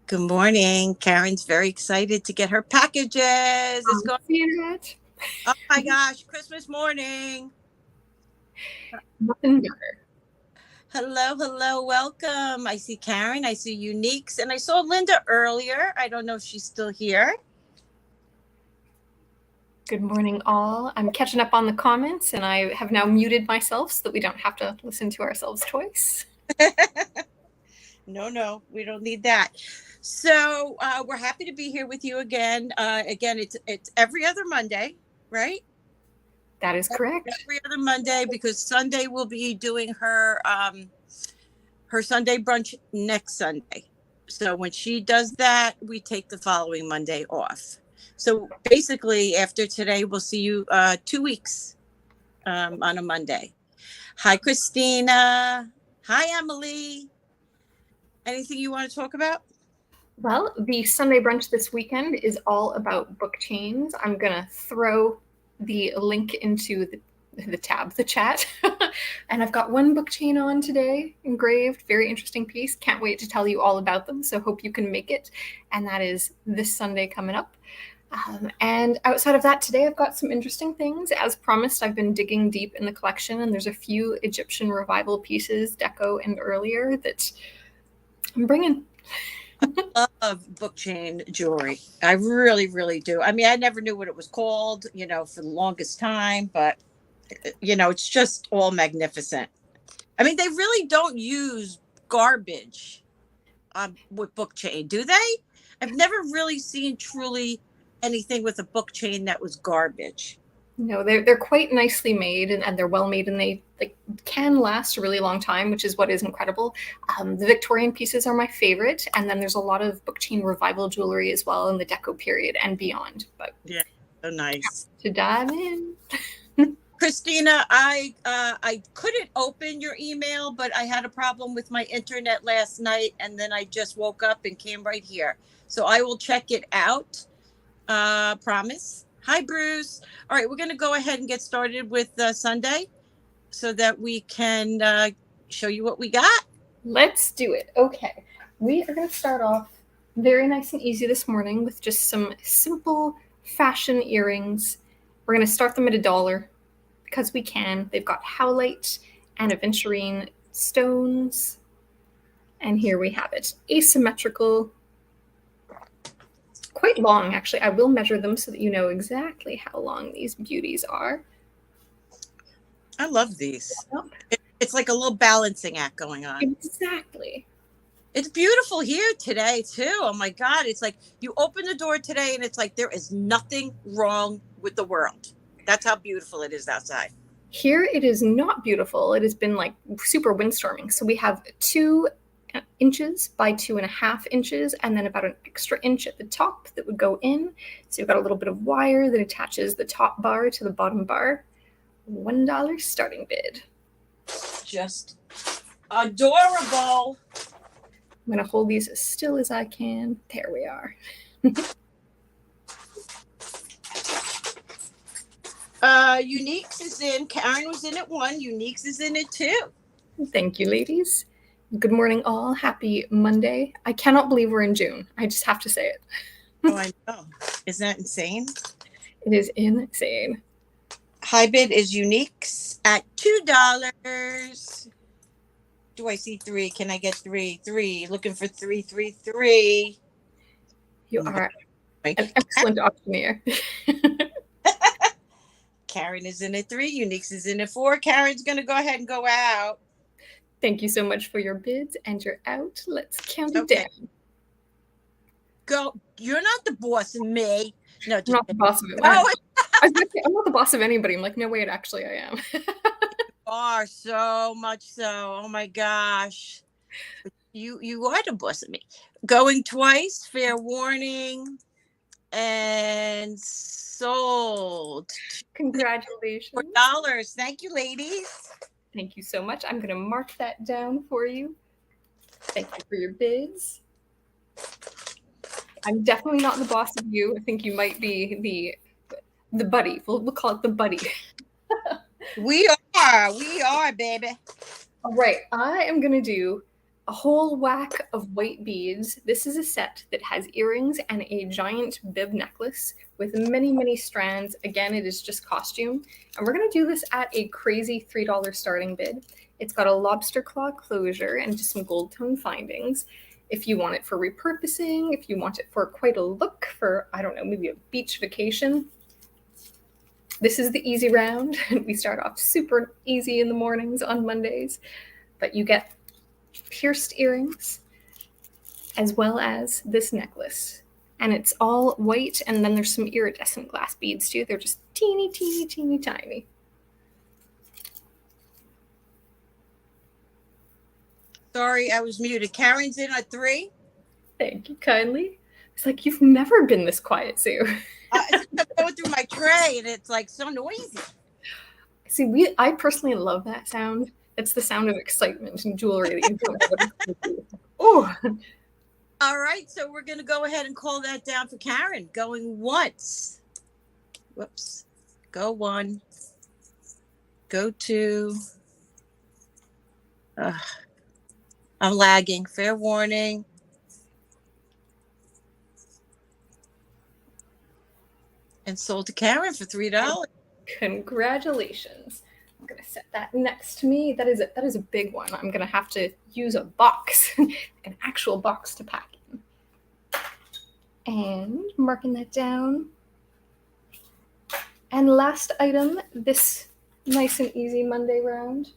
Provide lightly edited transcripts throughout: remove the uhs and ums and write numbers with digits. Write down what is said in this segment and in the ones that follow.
Good morning. Karen's very excited to get her packages. It's going. Seeing that? Oh my gosh, Christmas morning. Nothing better. Hello, hello, welcome. I see Karen, I see Uniques, and I saw Linda earlier. I don't know if she's still here. Good morning, all. I'm catching up on the comments, and I have now muted myself so that we don't have to listen to ourselves twice. No, we don't need that. So we're happy to be here with you again. Again, it's every other Monday, right? That is correct. Every other Monday, because Sunday will be doing her Sunday brunch next Sunday. So when she does that, we take the following Monday off. So basically, after today, we'll see you 2 weeks on a Monday. Hi, Christina. Hi, Emily. Anything you want to talk about? Well, the Sunday brunch this weekend is all about book chains. I'm going to throw the link into the tab, the chat. And I've got one book chain on today, engraved, very interesting piece. Can't wait to tell you all about them, so hope you can make it. And that is this Sunday coming up. And outside of that, today I've got some interesting things. As promised, I've been digging deep in the collection, and there's a few Egyptian revival pieces, deco and earlier, that I'm bringing. I love book chain jewelry. I really, really do. I mean, I never knew what it was called, for the longest time, but, it's just all magnificent. I mean, they really don't use garbage with book chain, do they? I've never really seen truly anything with a book chain that was garbage. No, they're quite nicely made, and they're well made, and they can last a really long time, which is what is incredible. The Victorian pieces are my favorite, and then there's a lot of book chain revival jewelry as well in the Deco period and beyond. But yeah, so nice to dive in. Christina, I couldn't open your email, but I had a problem with my internet last night, and then I just woke up and came right here. So I will check it out. Promise. Hi, Bruce. All right, we're going to go ahead and get started with Sunday so that we can show you what we got. Let's do it. Okay, we are going to start off very nice and easy this morning with just some simple fashion earrings. We're going to start them at $1 because we can. They've got howlite and aventurine stones. And here we have it. Asymmetrical. Quite long, actually. I will measure them so that you know exactly how long these beauties are. I love these. It's like a little balancing act going on. Exactly. It's beautiful here today, too. Oh, my God. It's like you open the door today, and it's like there is nothing wrong with the world. That's how beautiful it is outside. Here it is not beautiful. It has been like super windstorming. So we have 2 inches by 2.5 inches, and then about an extra inch at the top that would go in. So you've got a little bit of wire that attaches the top bar to the bottom bar. $1 starting bid. Just adorable. I'm going to hold these as still as I can. There we are. Uniques is in. Karen was in it 1. Uniques is in it 2. Thank you, ladies. Good morning, all. Happy Monday. I cannot believe we're in June. I just have to say it. Oh, I know. Isn't that insane? It is insane. High bid is Uniques at $2. Do I see 3? Can I get 3? 3. Looking for 3, 3, 3. You are an excellent auctioneer. Karen is in at 3. Uniques is in at 4. Karen's going to go ahead and go out. Thank you so much for your bids, and you're out. Let's count it down. Go. You're not the boss of me. No, I'm not the boss of it. I'm not the boss of anybody. I'm like, no, wait, actually, I am. You are so much so. Oh my gosh. You are the boss of me. Going twice, fair warning, and sold. Congratulations. $4. Thank you, ladies. Thank you so much. I'm going to mark that down for you. Thank you for your bids. I'm definitely not the boss of you. I think you might be the buddy. We'll call it the buddy. We are, baby. All right. I am going to do a whole whack of white beads. This is a set that has earrings and a giant bib necklace with many, many strands. Again, it is just costume. And we're going to do this at a crazy $3 starting bid. It's got a lobster claw closure and just some gold tone findings. If you want it for repurposing, if you want it for quite a look for, I don't know, maybe a beach vacation, this is the easy round. We start off super easy in the mornings on Mondays, but you get pierced earrings as well as this necklace. And it's all white, and then there's some iridescent glass beads too. They're just teeny, teeny, teeny, tiny. Sorry, I was muted. Karen's in at 3. Thank you kindly. It's like, you've never been this quiet, Sue. I'm going through my tray, and it's like so noisy. See, I personally love that sound. It's the sound of excitement and jewelry that you don't know what it's going to do. Oh. All right, so we're going to go ahead and call that down for Karen. Going once. Whoops. Go 1. Go 2. I'm lagging. Fair warning. And sold to Karen for $3. Congratulations. I'm going to set that next to me. That is a big one. I'm going to have to use a box, an actual box to pack in. And marking that down. And last item, this nice and easy Monday round,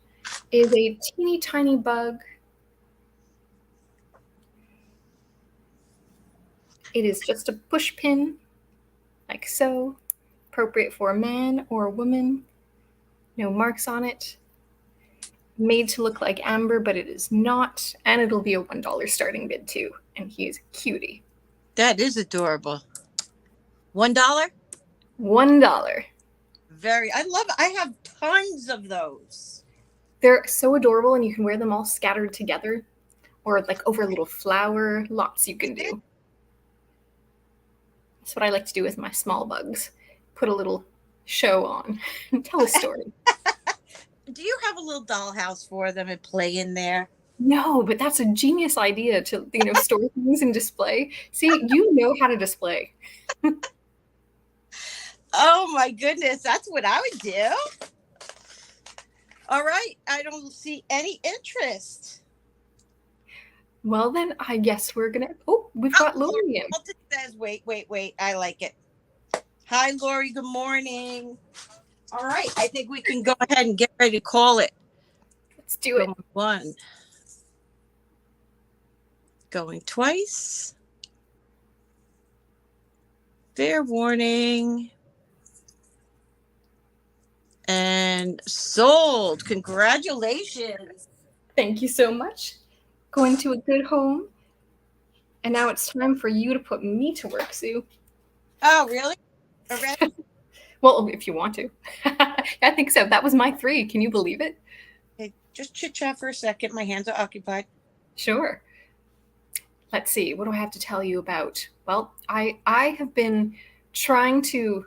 is a teeny tiny bug. It is just a push pin, like so, appropriate for a man or a woman. No marks on it. Made to look like amber, but it is not. And it'll be a $1 starting bid too. And he's a cutie. That is adorable. $1? $1. I have tons of those. They're so adorable, and you can wear them all scattered together or like over a little flower. Lots you can do. That's what I like to do with my small bugs. Put a little show on and tell a story. Do you have a little dollhouse for them and play in there? No, but that's a genius idea to, store things and display. See, you know how to display. Oh my goodness, that's what I would do. All right, I don't see any interest. Well, then I guess we're gonna. Oh, we've got Lori in. It says, wait. I like it. Hi, Lori. Good morning. All right, I think we can go ahead and get ready to call it. Let's do it. 1. Going twice. Fair warning. And sold. Congratulations. Thank you so much. Going to a good home. And now it's time for you to put me to work, Sue. Oh, really? Already? Well, if you want to. I think so. That was my 3. Can you believe it? Okay, just chit chat for a second. My hands are occupied. Sure. Let's see. What do I have to tell you about? Well, I have been trying to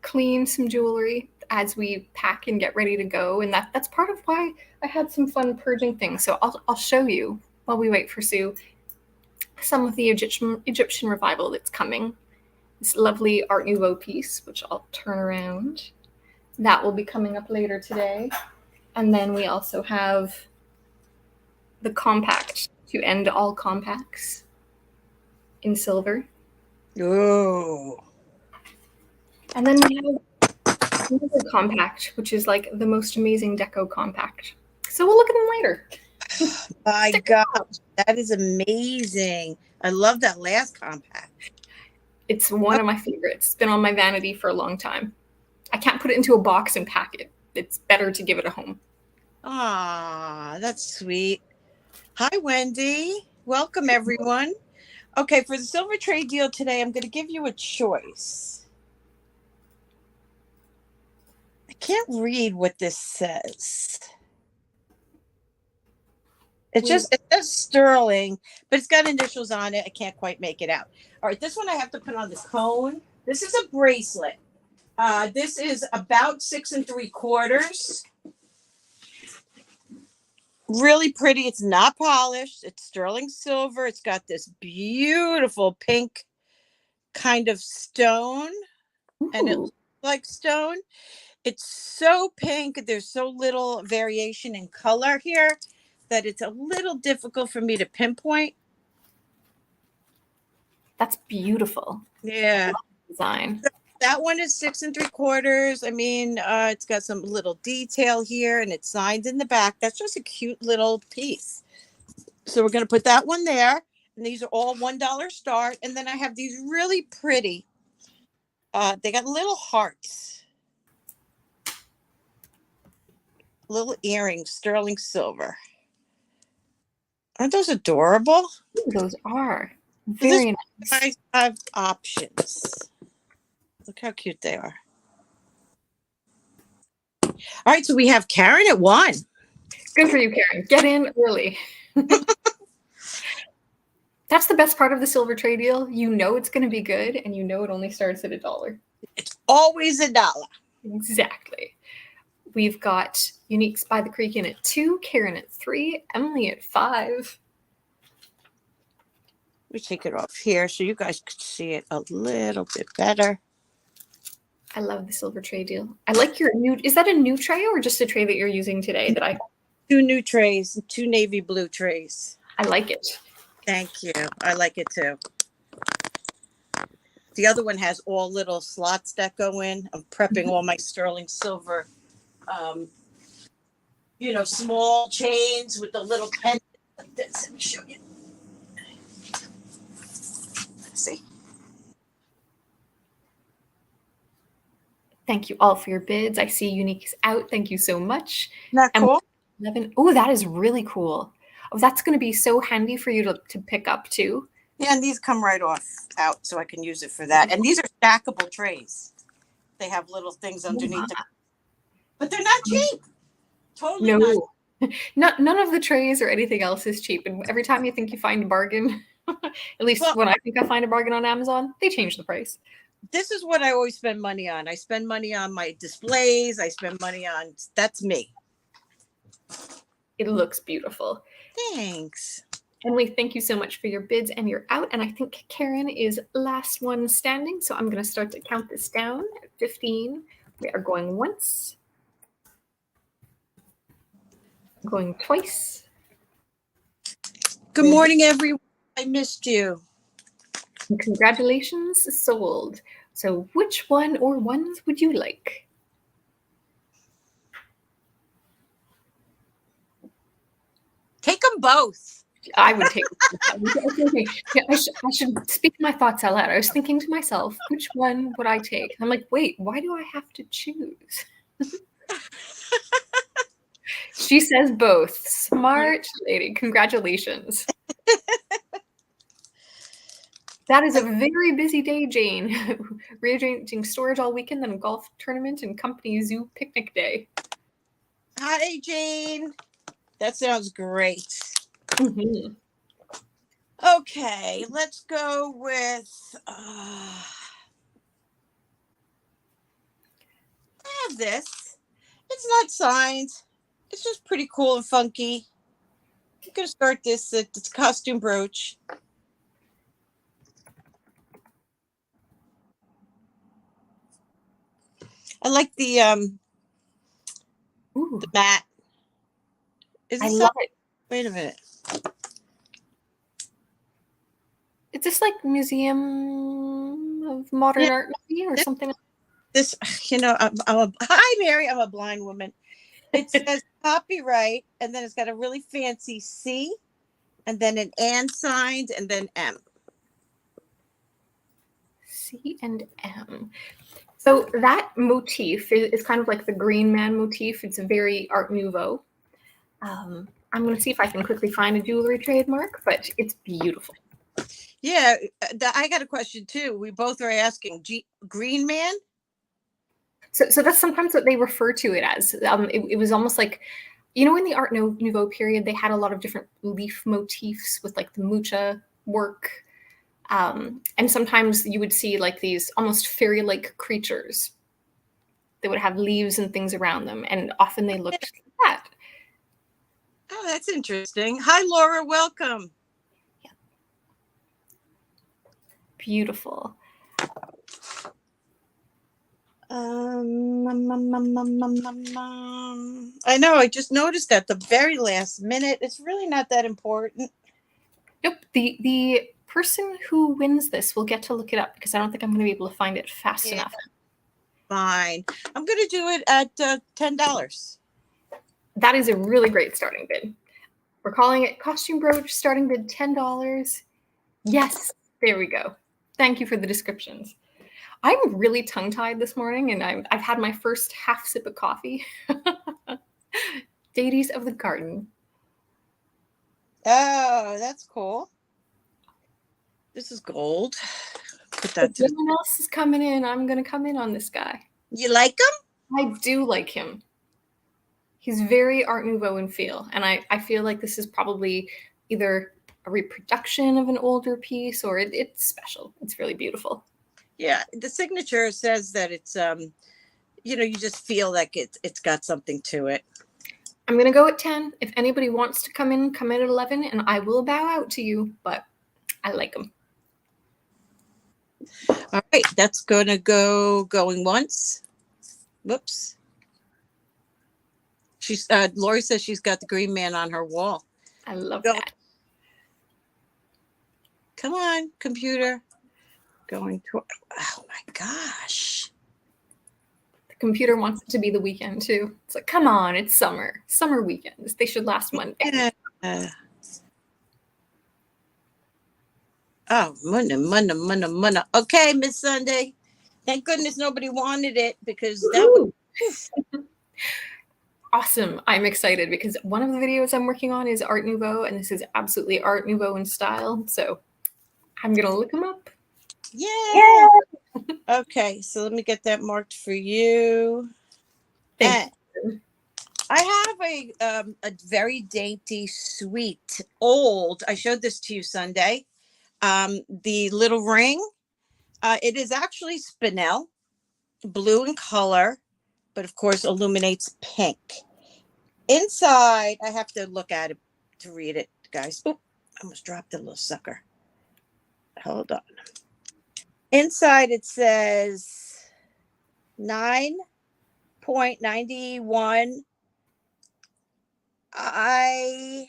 clean some jewelry as we pack and get ready to go. And that's part of why I had some fun purging things. So I'll show you while we wait for Sue some of the Egyptian revival that's coming. This lovely Art Nouveau piece, which I'll turn around. That will be coming up later today. And then we also have the compact to end all compacts in silver. Oh. And then we have another compact, which is like the most amazing deco compact. So we'll look at them later. My God, that is amazing. I love that last compact. It's one of my favorites. It's been on my vanity for a long time. I can't put it into a box and pack it. It's better to give it a home. Ah, that's sweet. Hi, Wendy. Welcome, everyone. Okay, for the silver trade deal today, I'm going to give you a choice. I can't read what this says. It says sterling, but it's got initials on it. I can't quite make it out. All right, this one I have to put on this cone. This is a bracelet. This is about 6 3/4. really pretty. It's not polished. It's sterling silver. It's got this beautiful pink kind of stone, and it Ooh, looks like stone. It's so pink. There's so little variation in color here that it's a little difficult for me to pinpoint. that's beautiful. Yeah. Design. That one is 6 3/4. I mean, it's got some little detail here and it's signed in the back. That's just a cute little piece. So we're going to put that one there. And these are all $1 start. And then I have these really pretty, they got little hearts, little earrings, sterling silver. Aren't those adorable? Ooh, those are So very nice. I have options. Look how cute they are. All right, so we have Karen at 1. Good for you, Karen. Get in early. That's the best part of the silver tray deal. You know it's going to be good, and you know it only starts at $1. It's always $1. Exactly. We've got Unique's by the Creek in at 2, Karen at 3, Emily at 5. We take it off here so you guys could see it a little bit better. I love the silver tray deal. I like your new. Is that a new tray or just a tray that you're using today? That I 2 new trays, 2 navy blue trays. I like it. Thank you. I like it too. The other one has all little slots that go in. I'm prepping all my sterling silver, small chains with the little pen like this. Let me show you. Let's see. Thank you all for your bids. I see Unique is out. Thank you so much. Not cool? 11. Oh, that is really cool. Oh, that's going to be so handy for you to pick up too. Yeah, and these come right off out, so I can use it for that. And these are stackable trays. They have little things underneath them. But they're not cheap. Totally not. None of the trays or anything else is cheap. And every time you think you find a bargain, at least when I think I find a bargain on Amazon, they change the price. This is what I always spend money on. I spend money on my displays. I spend money on, that's me. It looks beautiful. Thanks. Emily, thank you so much for your bids, and you're out. And I think Karen is last one standing. So I'm going to start to count this down at 15. We are going once. Going twice. Good morning, everyone. I missed you. And congratulations, sold. So which one or ones would you like? Take them both. I would take okay. Yeah, I should speak my thoughts out loud. I was thinking to myself, which one would I take? I'm like, wait, why do I have to choose? She says both. Smart lady. Congratulations. That is a very busy day, Jane. Rearranging storage all weekend, then a golf tournament and company zoo picnic day. Hi, Jane. That sounds great. Mm-hmm. Okay, let's go with. I have this. It's not signed. It's just pretty cool and funky. I'm gonna start this. It's a costume brooch. I like the mat. I love it. Wait a minute. Is this like Museum of Modern Art maybe, or something? This, hi, Mary. I'm a blind woman. It says copyright, and then it's got a really fancy C, and then an and signed, and then M. C and M. So that motif is kind of like the Green Man motif. It's very Art Nouveau. I'm going to see if I can quickly find a jewelry trademark, but it's beautiful. Yeah, I got a question too. We both are asking Green Man. So that's sometimes what they refer to it as. It was almost like, in the Art Nouveau period, they had a lot of different leaf motifs with like the mucha work. And sometimes you would see like these almost fairy-like creatures that would have leaves and things around them. And often they looked like that. Oh, that's interesting. Hi, Laura. Welcome. Yeah. Beautiful. I know. I just noticed at the very last minute. It's really not that important. Nope. The person who wins this will get to look it up because I don't think I'm going to be able to find it fast enough. Fine. I'm going to do it at $10. That is a really great starting bid. We're calling it costume brooch, starting bid $10. Yes, there we go. Thank you for the descriptions. I'm really tongue-tied this morning, and I've had my first half sip of coffee. Deities of the Garden. Oh, that's cool. This is gold. Put that to Someone else is coming in. I'm going to come in on this guy. You like him? I do like him. He's very Art Nouveau in feel, and I feel like this is probably either a reproduction of an older piece or it's special. It's really beautiful. Yeah, the signature says that it's you just feel like it's got something to it. I'm gonna go at 10. If anybody wants to come in at 11, and I will bow out to you, but I like him. All right, that's gonna going once. Whoops. She's Lori says she's got the green man on her wall. I love that. Come on, computer. Going to, oh my gosh. The computer wants it to be the weekend too. It's like, come on, it's summer. Summer weekends. They should last Monday. Oh, money. Okay, Miss Sundae. Thank goodness nobody wanted it because that was awesome. I'm excited because one of the videos I'm working on is Art Nouveau, and this is absolutely Art Nouveau in style. So I'm gonna look them up. Yeah. Okay, so let me get that marked for you. Thank you. I have a very dainty, sweet, old. I showed this to you Sunday. The little ring. It is actually spinel, blue in color, but of course illuminates pink. Inside, I have to look at it to read it, guys. Oop, I almost dropped the little sucker. Hold on. Inside it says 9.91 I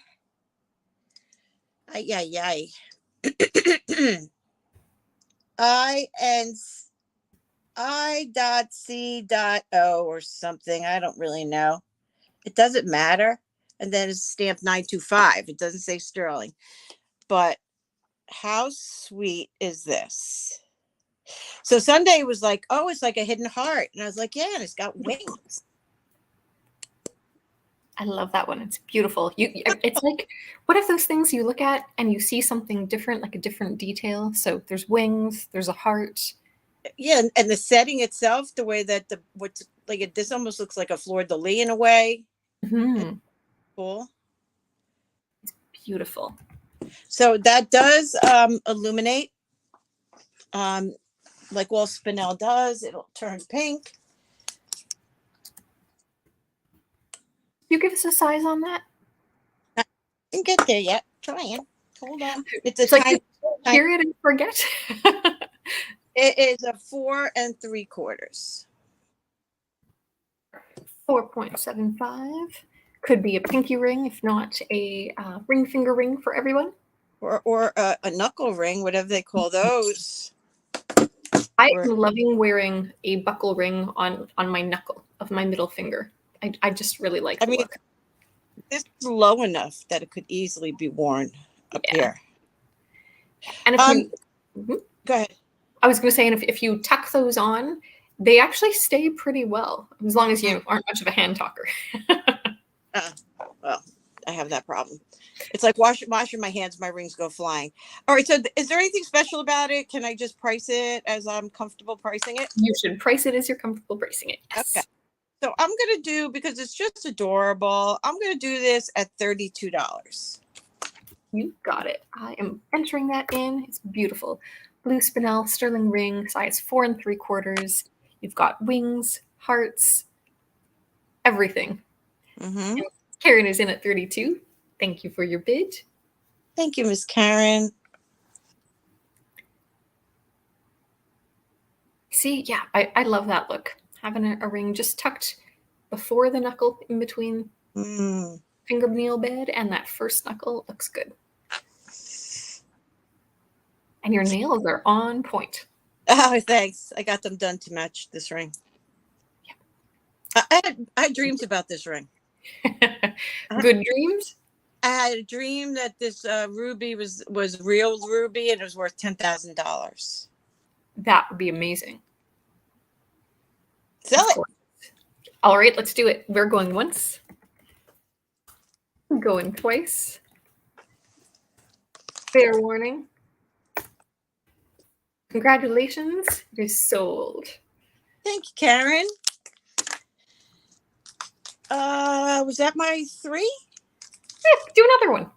I.C.O or something. I don't really know. It doesn't matter. And then it's stamped 925. It doesn't say sterling. But how sweet is this? So Sunday was like, oh, it's like a hidden heart. And I was like, yeah, and it's got wings. I love that one. It's beautiful. It's like one of those things you look at and you see something different, like a different detail. So there's wings, there's a heart. Yeah, and the setting itself, the way that this almost looks like a fleur de lis in a way. Mm-hmm. Cool. It's beautiful. So that does illuminate, like all spinel does. It'll turn pink. You give us a size on that? I didn't get there yet. Trying. Hold on. It's like hear it and forget. It is a 4 3/4. 4.75. Could be a pinky ring, if not a ring finger ring for everyone. Or a knuckle ring, whatever they call those. I am loving wearing a buckle ring on my knuckle of my middle finger. I just really like the look. This is low enough that it could easily be worn up here. And if go ahead. I was going to say, and if you tuck those on, they actually stay pretty well, as long as you aren't much of a hand talker. Well, I have that problem. It's like washing my hands, my rings go flying. All right, so is there anything special about it? Can I just price it as I'm comfortable pricing it? You should price it as you're comfortable pricing it. Yes. Okay. So I'm going to do, because it's just adorable, I'm going to do this at $32. You got it. I am entering that in. It's beautiful. Blue spinel, sterling ring, size 4 3/4. You've got wings, hearts, everything. Mm-hmm. Karen is in at 32. Thank you for your bid. Thank you, Miss Karen. See, yeah, I love that look. Having a ring just tucked before the knuckle in between fingernail bed and that first knuckle looks good. And your nails are on point. Oh, thanks. I got them done to match this ring. Yeah. I had dreams about this ring. Good dreams? I had a dream that this ruby was real ruby and it was worth $10,000. That would be amazing. Sell it. All right, let's do it. We're going once. Going twice. Fair warning. Congratulations, it is sold. Thank you, Karen. Was that my 3? Yeah, do another one.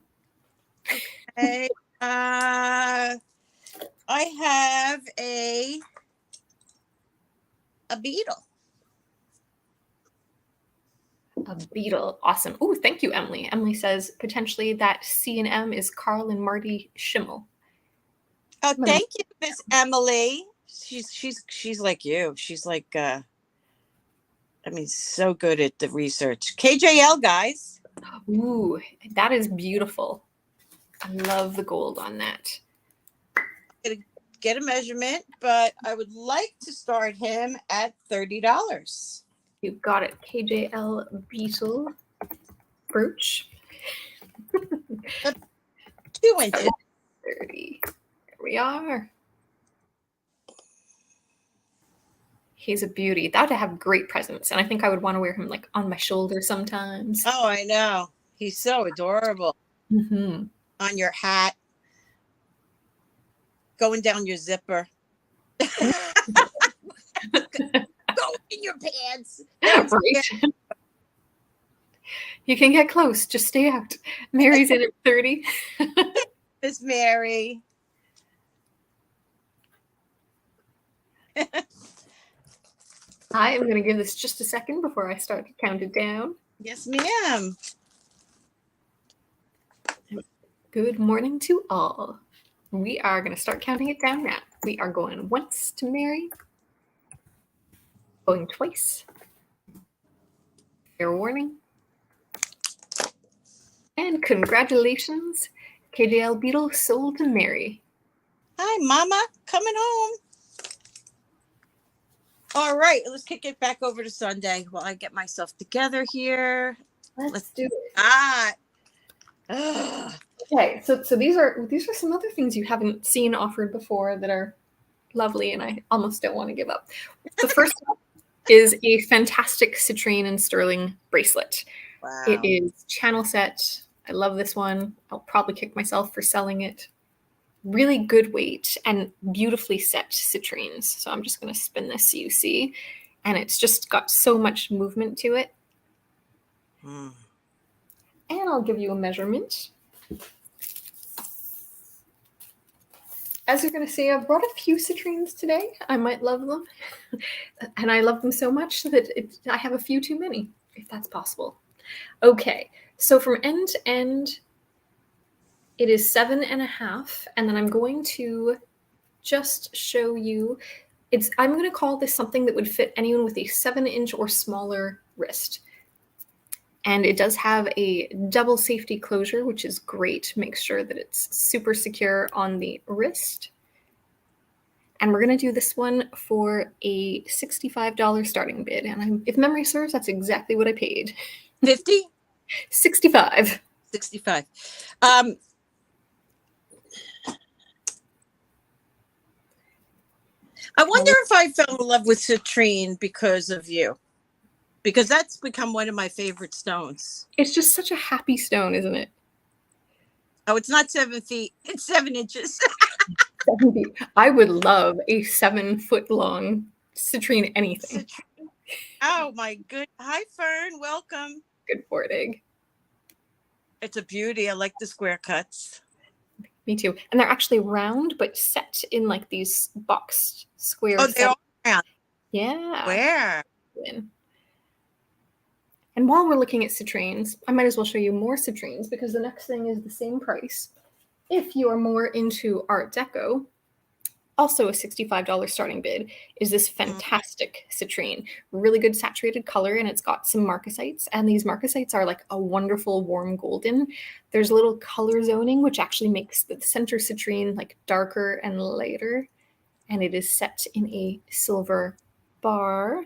Okay. I have a beetle. A beetle. Awesome. Oh, thank you, Emily. Emily says potentially that C&M is Carl and Marty Schimmel. Oh, thank you, Miss Emily. She's like you. She's like so good at the research. KJL, guys. Ooh, that is beautiful. I love the gold on that. I'm gonna get a measurement, but I would like to start him at $30. You got it. KJL beetle brooch. 2 inches. 30. There we are. He's a beauty. That would have great presence. And I think I would want to wear him like on my shoulder sometimes. Oh, I know. He's so adorable. Mm-hmm. On your hat. Going down your zipper. Go in your pants. Right. You can get close. Just stay out. Mary's in at 30. Miss Mary. I am going to give this just a second before I start to count it down. Yes, ma'am. Good morning to all. We are going to start counting it down now. We are going once to Mary. Going twice. Fair warning. And congratulations, KJL Beetle sold to Mary. Hi, Mama. Coming home. All right, let's kick it back over to Sundae while I get myself together here. Let's do it. Okay, so these are some other things you haven't seen offered before that are lovely, and I almost don't want to give up. The first one is a fantastic citrine and sterling bracelet. Wow. It is channel set. I love this one. I'll probably kick myself for selling it. Really good weight and beautifully set citrines. So I'm just going to spin this so you see. And it's just got so much movement to it. And I'll give you a measurement. As you're going to see, I've brought a few citrines today. I might love them. And I love them so much that I have a few too many, if that's possible. Okay, so from end to end, it is 7.5, and then I'm going to just show you, I'm going to call this something that would fit anyone with a 7-inch or smaller wrist. And it does have a double safety closure, which is great. Make sure that it's super secure on the wrist. And we're going to do this one for a $65 starting bid. And if memory serves, that's exactly what I paid. 50? 65. 65. I wonder if I fell in love with citrine because of you. Because that's become one of my favorite stones. It's just such a happy stone, isn't it? Oh, it's not 7 feet. It's 7 inches. 7 feet. I would love a 7-foot-long citrine anything. Citrine. Oh, my good. Hi, Fern. Welcome. Good morning. It's a beauty. I like the square cuts. Me too. And they're actually round, but set in like these boxed squares. Oh, they're all round. Yeah. Where? And while we're looking at citrines, I might as well show you more citrines because the next thing is the same price. If you are more into Art Deco, also a $65 starting bid, is this fantastic citrine. Really good saturated color, and it's got some marcasites, and these marcasites are like a wonderful warm golden. There's a little color zoning, which actually makes the center citrine like darker and lighter, and it is set in a silver bar.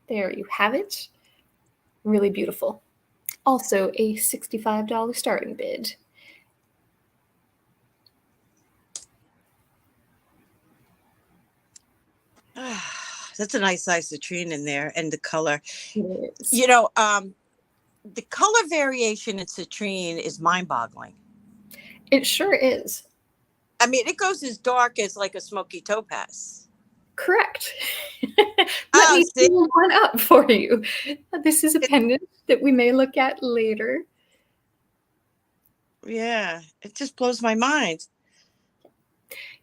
There you have it. Really beautiful. Also a $65 starting bid. That's a nice size citrine in there, and the color. It is. You know, the color variation in citrine is mind-boggling. It sure is. I mean, it goes as dark as like a smoky topaz. Correct. Let me see? pull one up for you. This is a pendant that we may look at later. Yeah, it just blows my mind.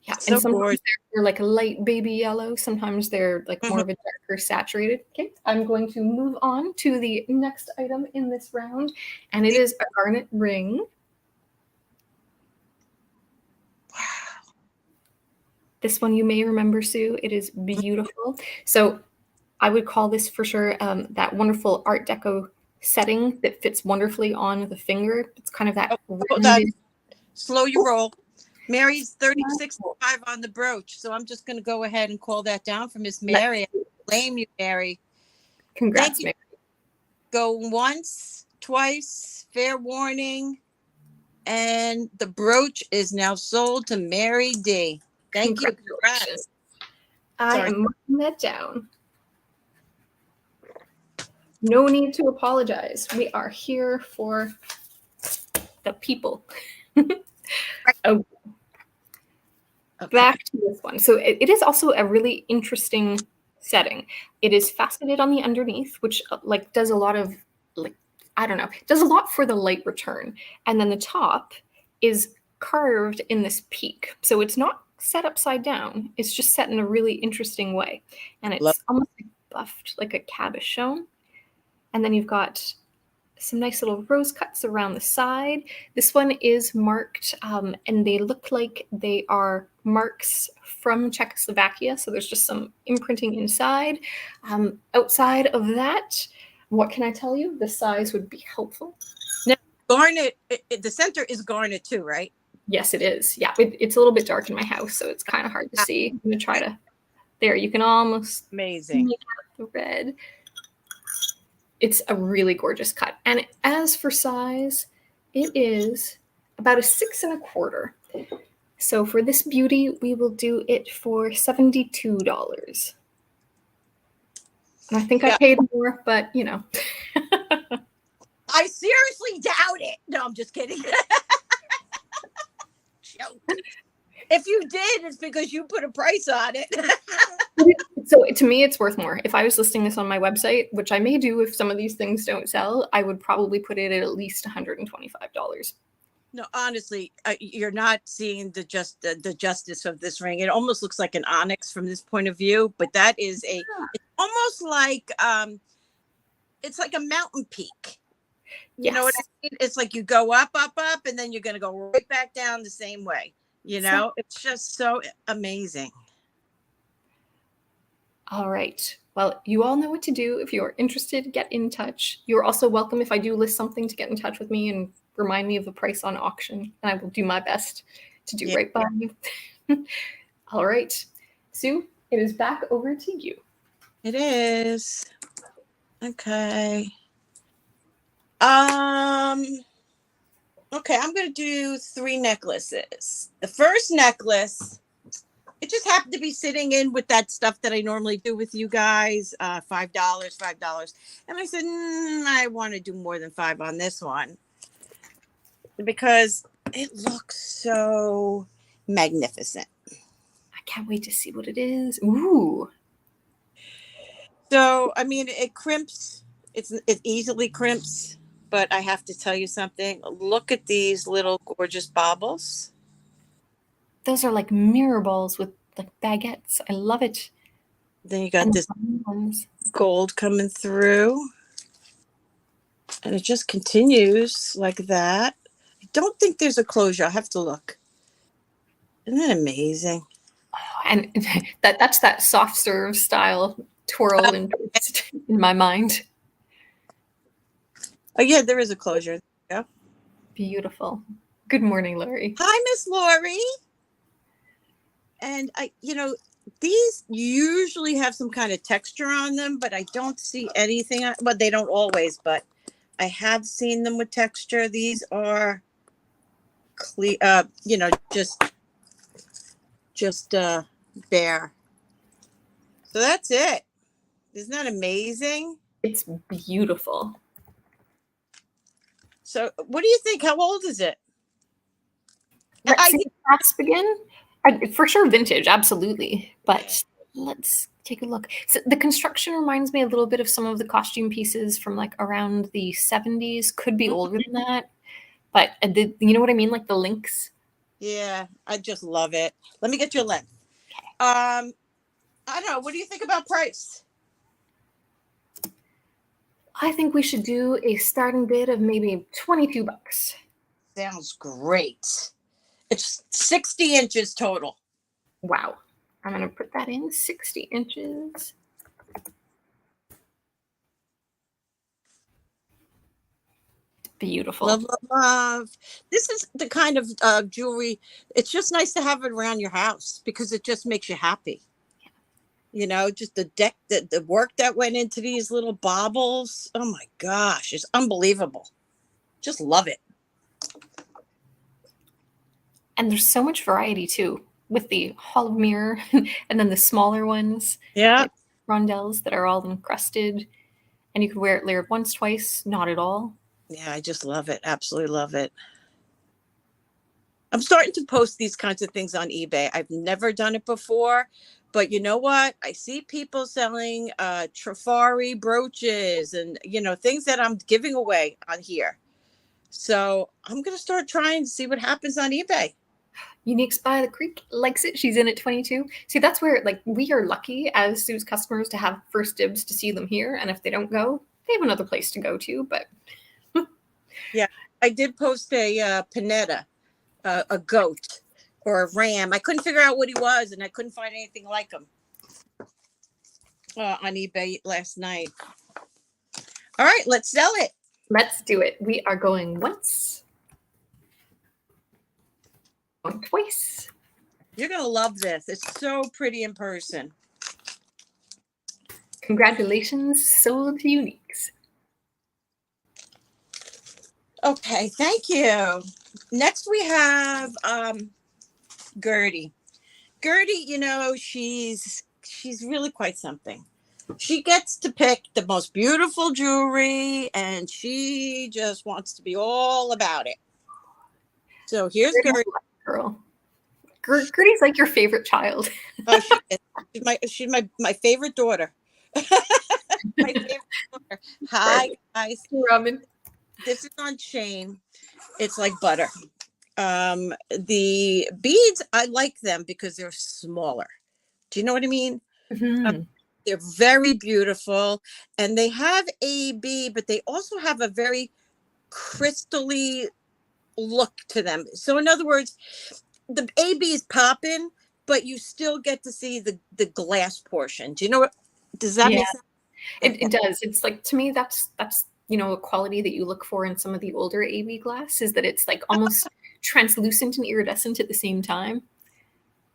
Yeah, It's and so sometimes gorgeous. they're like a light baby yellow. Sometimes they're like more of a darker saturated. Okay, I'm going to move on to the next item in this round, and it is a garnet ring. Wow. This one you may remember, Sue. It is beautiful. So I would call this for sure that wonderful Art Deco setting that fits wonderfully on the finger. It's kind of that. Hold on. Slow your roll. Mary's 36.5 on the brooch, so I'm just going to go ahead and call that down for Miss Mary. I blame you, Mary. Congrats, Mary. Go once, twice, fair warning, and the brooch is now sold to Mary D. Thank you. Congrats. I am marking that down. No need to apologize. We are here for the people. Oh. Okay. Back to this one. So it is also a really interesting setting. It is faceted on the underneath, which like does a lot of like, I don't know, does a lot for the light return. And then the top is carved in this peak. So it's not set upside down. It's just set in a really interesting way. And it's almost like buffed like a cabochon. And then you've got some nice little rose cuts around the side. This one is marked, and they look like they are marks from Czechoslovakia. So there's just some imprinting inside. Outside of that, what can I tell you? The size would be helpful. Now, garnet, the center is garnet too, right? Yes, it is. Yeah, it's a little bit dark in my house, so it's kind of hard to see. I'm going to try to, there, you can almost amazing make out the red. It's a really gorgeous cut. And as for size, it is about a 6 1/4. So for this beauty, we will do it for $72. And I think I paid more, but you know. I seriously doubt it. No, I'm just kidding. If you did, it's because you put a price on it. So to me, it's worth more. If I was listing this on my website, which I may do if some of these things don't sell, I would probably put it at least $125. No, honestly, you're not seeing the justice of this ring. It almost looks like an onyx from this point of view, but that is it's almost like it's like a mountain peak. You know what I mean? It's like you go up, up, up, and then you're going to go right back down the same way. You know, it's just so amazing. All right. Well, you all know what to do. If you're interested, get in touch. You're also welcome, if I do list something, to get in touch with me and remind me of the price on auction. And I will do my best to do right by you. All right. Sue, it is back over to you. It is. Okay. Okay, I'm going to do 3 necklaces. The first necklace, it just happened to be sitting in with that stuff that I normally do with you guys, $5. And I said, I want to do more than 5 on this one because it looks so magnificent. I can't wait to see what it is. Ooh. So, I mean, it crimps. It easily crimps, but I have to tell you something. Look at these little gorgeous baubles. Those are like mirror balls with like baguettes. I love it. Then you got this gold coming through. And it just continues like that. I don't think there's a closure. I'll have to look. Isn't that amazing? And that's that soft serve style twirl and twist in my mind. Oh yeah, there is a closure. There you go. Beautiful. Good morning, Lori. Hi, Miss Lori. And these usually have some kind of texture on them, but I don't see anything. Well, they don't always, but I have seen them with texture. These are clear, just bare. So that's it. Isn't that amazing? It's beautiful. So what do you think? How old is it? Crafts begin? For sure vintage, absolutely. But let's take a look. So the construction reminds me a little bit of some of the costume pieces from like around the 70s. Could be older than that. But you know what I mean? Like the links. Yeah, I just love it. Let me get your length. I don't know. What do you think about price? I think we should do a starting bid of maybe $22. Sounds great. It's 60 inches total. Wow. I'm going to put that in 60 inches. Beautiful. Love, love, love. This is the kind of jewelry. It's just nice to have it around your house because it just makes you happy. Just the work that went into these little baubles. Oh my gosh, it's unbelievable. Just love it. And there's so much variety too, with the hollow mirror and then the smaller ones. Yeah. Like rondelles that are all encrusted. And you could wear it layered once, twice, not at all. Yeah, I just love it. Absolutely love it. I'm starting to post these kinds of things on eBay. I've never done it before, but you know what? I see people selling Trifari brooches and, things that I'm giving away on here. So I'm going to start trying to see what happens on eBay. Uniques by the Creek likes it. She's in at 22. See, that's where we are lucky as Sue's customers to have first dibs to see them here. And if they don't go, they have another place to go to. But yeah, I did post a panetta, a goat or a ram. I couldn't figure out what he was, and I couldn't find anything like him on eBay last night. All right, let's sell it. Let's do it. We are going once. Going twice. You're going to love this. It's so pretty in person. Congratulations, sold to Uniques. Okay, thank you. Next we have Gertie. Gertie, she's really quite something. She gets to pick the most beautiful jewelry and she just wants to be all about it. So here's Gertie. Girl. Gertie's like your favorite child. Oh, she's my favorite daughter. My favorite daughter. Hi, guys. Robin. This is on chain. It's like butter. The beads, I like them because they're smaller. Do you know what I mean? Mm-hmm. They're very beautiful, and they have AB, but they also have a very crystally look to them. So in other words, the AB is popping, but you still get to see the glass portion. Do you know what? Does that make sense? It does. It's like, to me, that's a quality that you look for in some of the older AB glass, is that it's like almost translucent and iridescent at the same time.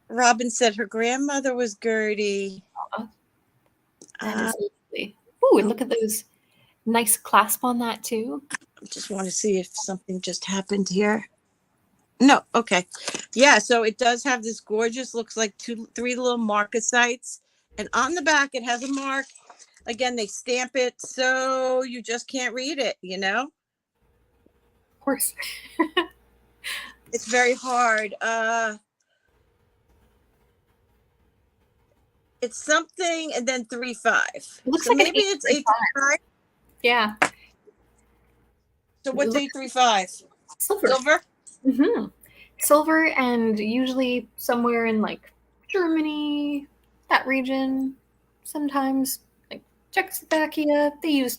Robin said her grandmother was Gertie. That is lovely. Ooh, and look at those nice clasp on that too. I just want to see if something just happened here. No, okay. Yeah, so it does have this gorgeous, looks like 3 little marcasites. And on the back, it has a mark. Again, they stamp it so you just can't read it, Of course. It's very hard. It's something and then 3.5. Looks so like maybe it's 8.5. Yeah. So what's 8.35? Silver. Mm-hmm. Silver, and usually somewhere in like Germany, that region. Sometimes like Czechoslovakia. They use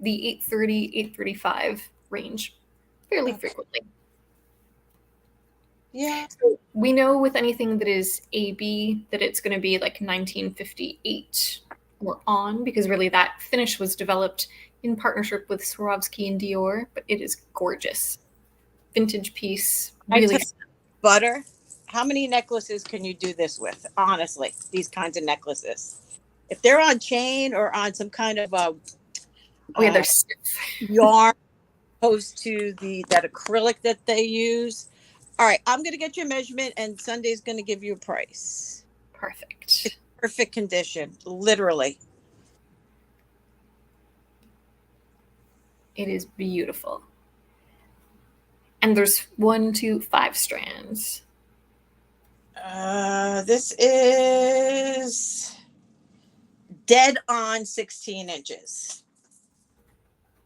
the 830, 835 range fairly Okay. frequently. Yeah. So we know with anything that is AB that it's going to be like 1958 or on, because really that finish was developed in partnership with Swarovski and Dior, but it is gorgeous. Vintage piece, really. Butter. How many necklaces can you do this with? Honestly, these kinds of necklaces. If they're on chain or on some kind of a Oh yeah, they're stiff. yarn opposed to that acrylic that they use. All right, I'm going to get your measurement and Sunday's going to give you a price. Perfect. It's perfect condition, literally. It is beautiful. And there's 1, 2, 5 strands. This is dead on 16 inches.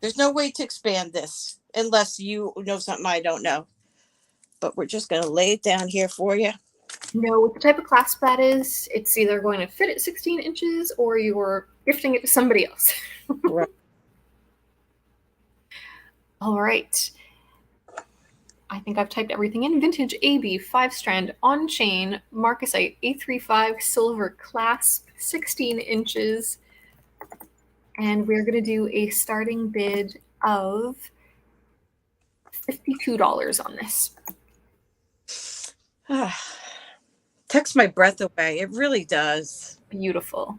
There's no way to expand this unless you know something I don't know. But we're just going to lay it down here for you. No, with the type of clasp that is, it's either going to fit at 16 inches or you're gifting it to somebody else. Right. All right. I think I've typed everything in. Vintage AB 5-strand on chain, marcasite A35 silver clasp, 16 inches. And we're going to do a starting bid of $52 on this. Takes my breath away. It really does. Beautiful.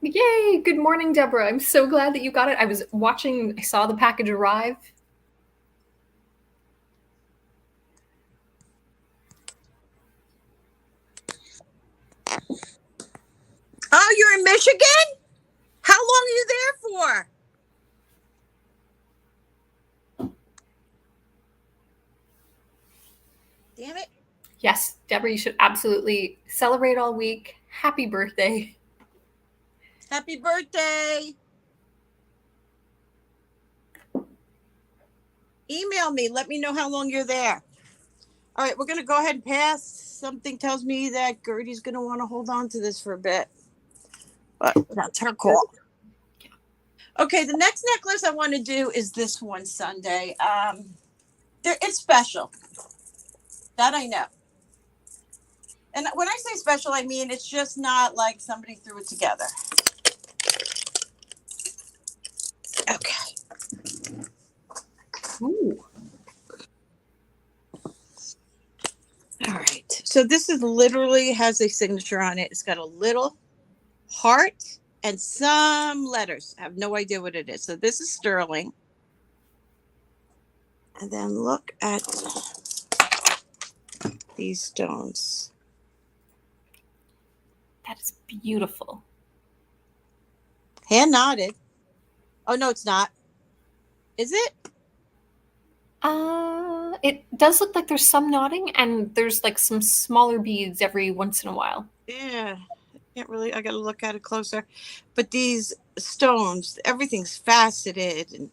Yay! Good morning, Deborah. I'm so glad that you got it. I was watching, I saw the package arrive. Oh, you're in Michigan? How long are you there for? Damn it. Yes, Deborah, you should absolutely celebrate all week. Happy birthday. Happy birthday. Email me. Let me know how long you're there. All right, we're going to go ahead and pass. Something tells me that Gertie's going to want to hold on to this for a bit. But that's her call. Okay, the next necklace I want to do is this one, Sunday. It's special. That I know. And when I say special, I mean it's just not like somebody threw it together. Okay. Ooh. All right. So this is literally has a signature on it. It's got a little heart and some letters. I have no idea what it is. So this is sterling. And then look at these stones. That is beautiful. Hand knotted. Oh, no, it's not. Is it? It does look like there's some knotting and there's like some smaller beads every once in a while. Yeah. I got to look at it closer. But these stones, everything's faceted. And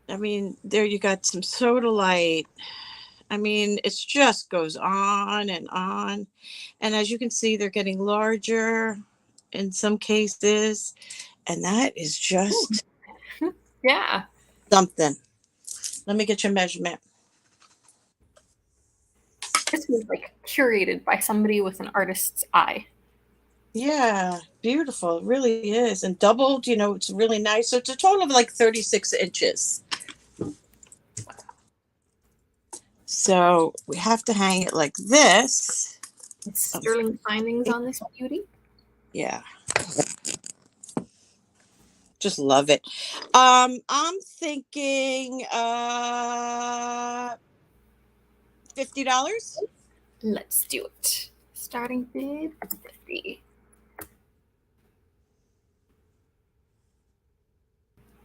I mean, there you got some sodalite. I mean, it just goes on and on. And as you can see, they're getting larger in some cases. And that is just Yeah. something. Let me get your measurement. This was like curated by somebody with an artist's eye. Yeah, beautiful. It really is. And doubled, it's really nice. So it's a total of like 36 inches. So we have to hang it like this. It's sterling findings on this beauty. Yeah. Just love it. I'm thinking $50. Let's do it. Starting bid 50.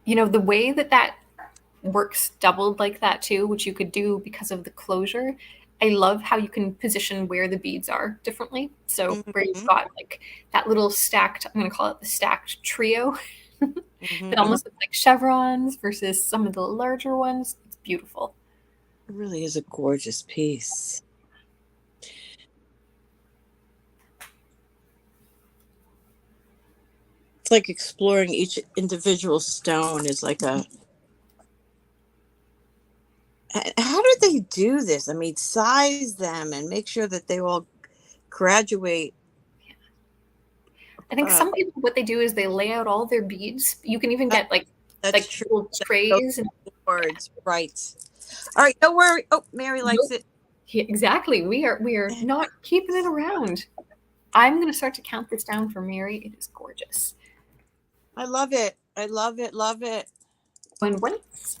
The way that works doubled like that too, which you could do because of the closure. I love how you can position where the beads are differently. So where you've got like that little stacked, I'm going to call it the stacked trio. That almost look like chevrons versus some of the larger ones. It's beautiful. It really is a gorgeous piece. It's like exploring each individual stone is like a. How do they do this? I mean, size them and make sure that they all graduate. I think some people, what they do is they lay out all their beads. You can even get like true. little trays and Words, right? All right, don't worry. Oh, Mary likes it. Yeah, exactly. We are not keeping it around. I'm going to start to count this down for Mary. It is gorgeous. I love it. I love it. Love it. Going once.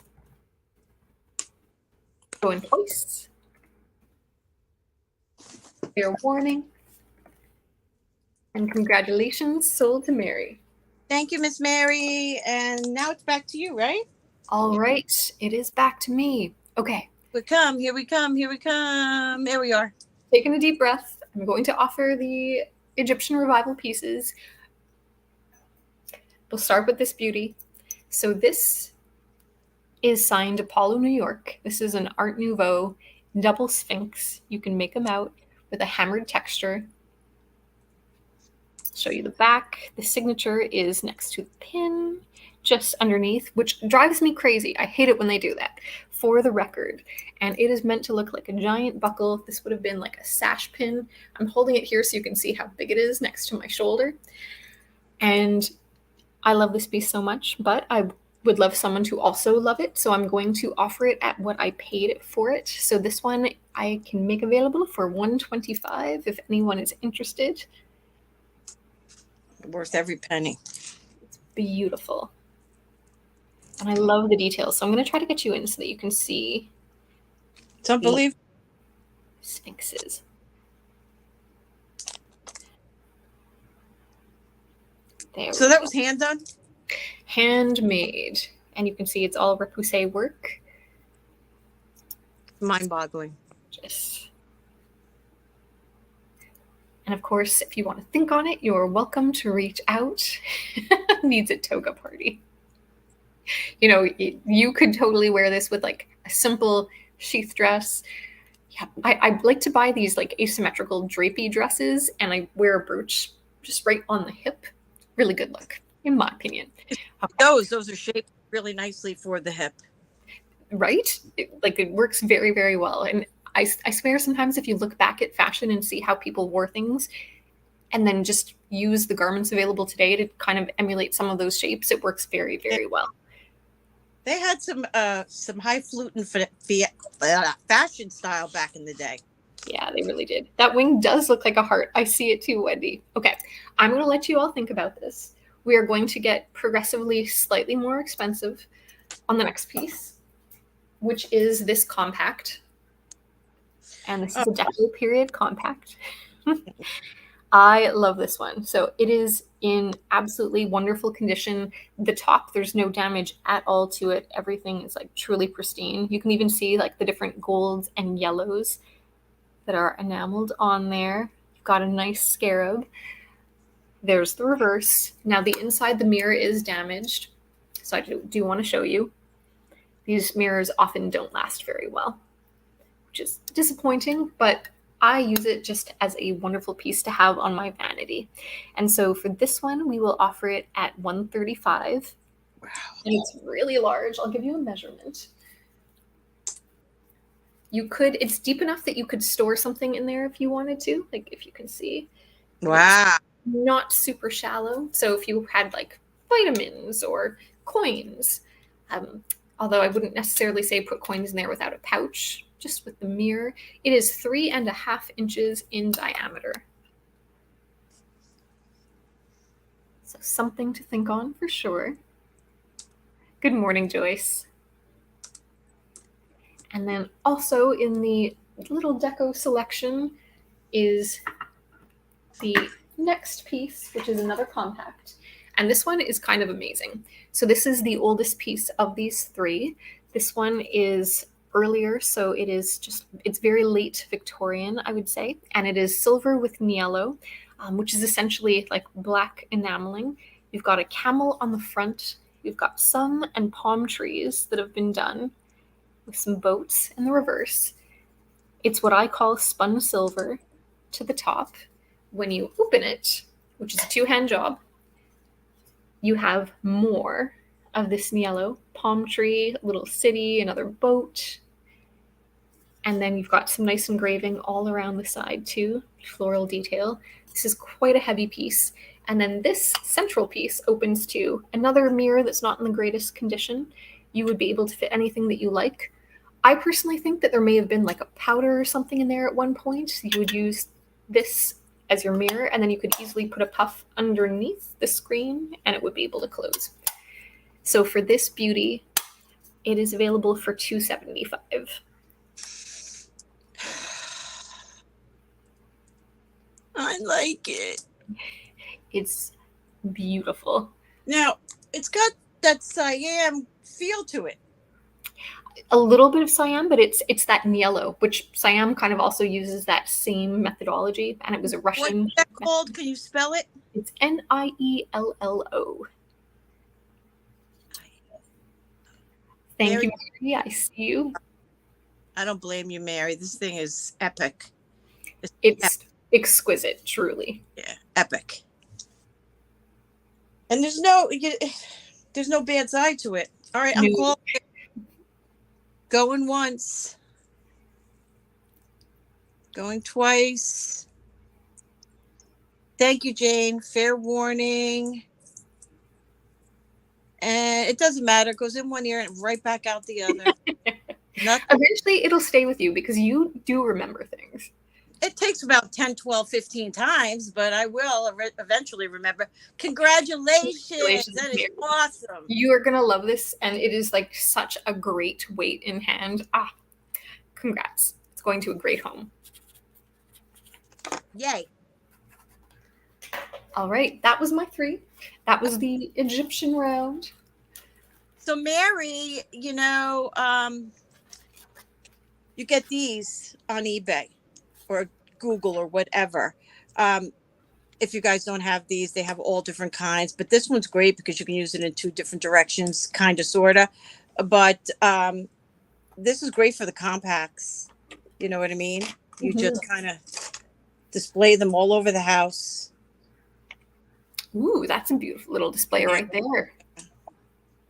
Going twice. Fair warning. And congratulations, sold to Mary. Thank you, Miss Mary. And now it's back to you, right? All right. It is back to me. Okay. We come. Here we come. Here we come. There we are. Taking a deep breath. I'm going to offer the Egyptian revival pieces. We'll start with this beauty. So this is signed Apollo, New York. This is an Art Nouveau double sphinx. You can make them out with a hammered texture. Show you the back. The signature is next to the pin, just underneath, which drives me crazy. I hate it when they do that. For the record, and it is meant to look like a giant buckle. This would have been like a sash pin. I'm holding it here so you can see how big it is next to my shoulder. And I love this piece so much, but I would love someone to also love it. So I'm going to offer it at what I paid for it. So this one I can make available for $125 if anyone is interested. Worth every penny. It's beautiful. And I love the details. So I'm going to try to get you in so that you can see. It's unbelievable. Sphinxes. There so that was hand done? Handmade. And you can see it's all repoussé work. Mind-boggling. Just. And of course, if you want to think on it, you're welcome to reach out. Needs a toga party. You know, you could totally wear this with like a simple sheath dress. Yeah, I like to buy these like asymmetrical drapey dresses, and I wear a brooch just right on the hip. Really good look, in my opinion. Those are shaped really nicely for the hip. Right? It works very, very well. And I swear sometimes if you look back at fashion and see how people wore things and then just use the garments available today to kind of emulate some of those shapes, it works very, very well. They had some highfalutin fashion style back in the day. Yeah, they really did. That wing does look like a heart. I see it too, Wendy. Okay, I'm going to let you all think about this. We are going to get progressively slightly more expensive on the next piece, which is this compact. And this is a Deco period compact. I love this one. So it is in absolutely wonderful condition. The top, there's no damage at all to it. Everything is like truly pristine. You can even see like the different golds and yellows that are enameled on there. You've got a nice scarab. There's the reverse. Now the inside, the mirror is damaged. So I do want to show you. These mirrors often don't last very well, which is disappointing, but I use it just as a wonderful piece to have on my vanity. And so for this one, we will offer it at $135. Wow. And it's really large. I'll give you a measurement. It's deep enough that you could store something in there if you wanted to, like if you can see. Wow. It's not super shallow. So if you had like vitamins or coins, although I wouldn't necessarily say put coins in there without a pouch, just with the mirror. It is 3.5 inches in diameter. So something to think on for sure. Good morning, Joyce. And then also in the little deco selection is the next piece, which is another compact. And this one is kind of amazing. So this is the oldest piece of these three. This one is earlier, so it's very late Victorian, I would say. And it is silver with niello, which is essentially like black enameling. You've got a camel on the front. You've got sun and palm trees that have been done with some boats in the reverse. It's what I call spun silver to the top. When you open it, which is a two-hand job, you have more of this yellow palm tree, little city, another boat. And then you've got some nice engraving all around the side too, floral detail. This is quite a heavy piece. And then this central piece opens to another mirror that's not in the greatest condition. You would be able to fit anything that you like. I personally think that there may have been like a powder or something in there at one point. So you would use this as your mirror, and then you could easily put a puff underneath the screen and it would be able to close. So for this beauty, it is available for $275. I like it. It's beautiful. Now, it's got that cyan feel to it. A little bit of cyan, but it's that yellow, which cyan kind of also uses that same methodology, and it was a Russian. What's that called? Can you spell it? It's Niello. Thank Mary, you, Mary. I see you. I don't blame you, Mary. This thing is epic. It's exquisite, truly. Yeah, epic. And there's no bad side to it. All right, I'm calling it. Going once. Going twice. Thank you, Jane. Fair warning. And it doesn't matter. It goes in one ear and right back out the other. Eventually, it'll stay with you because you do remember things. It takes about 10, 12, 15 times, but I will eventually remember. Congratulations. That is awesome. You are going to love this, and it is like such a great weight in hand. Congrats. It's going to a great home. Yay. All right. That was my 3. That was the Egyptian round. So, Mary, you get these on eBay or Google or whatever. If you guys don't have these, they have all different kinds, but this one's great because you can use it in 2 different directions, kind of, sort of. But this is great for the compacts. You know what I mean? You just kind of display them all over the house. Ooh, that's a beautiful little display right there.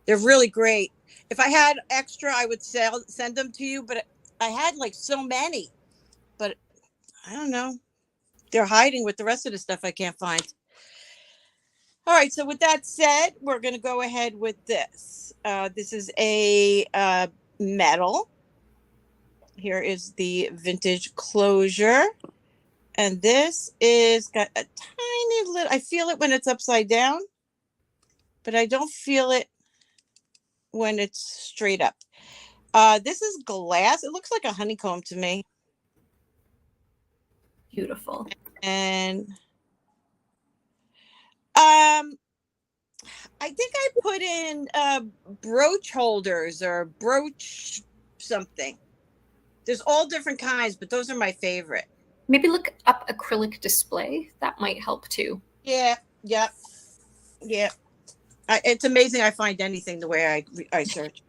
They're really great. If I had extra, I would send them to you, but I had like so many. But I don't know. They're hiding with the rest of the stuff I can't find. All right. So with that said, we're going to go ahead with this. This is a metal. Here is the vintage closure. And this is got a tiny little, I feel it when it's upside down, but I don't feel it when it's straight up. This is glass. It looks like a honeycomb to me. Beautiful. And I think I put in brooch holders or brooch something. There's all different kinds, but those are my favorite. Maybe look up acrylic display. That might help too. Yeah. It's amazing I find anything the way I search.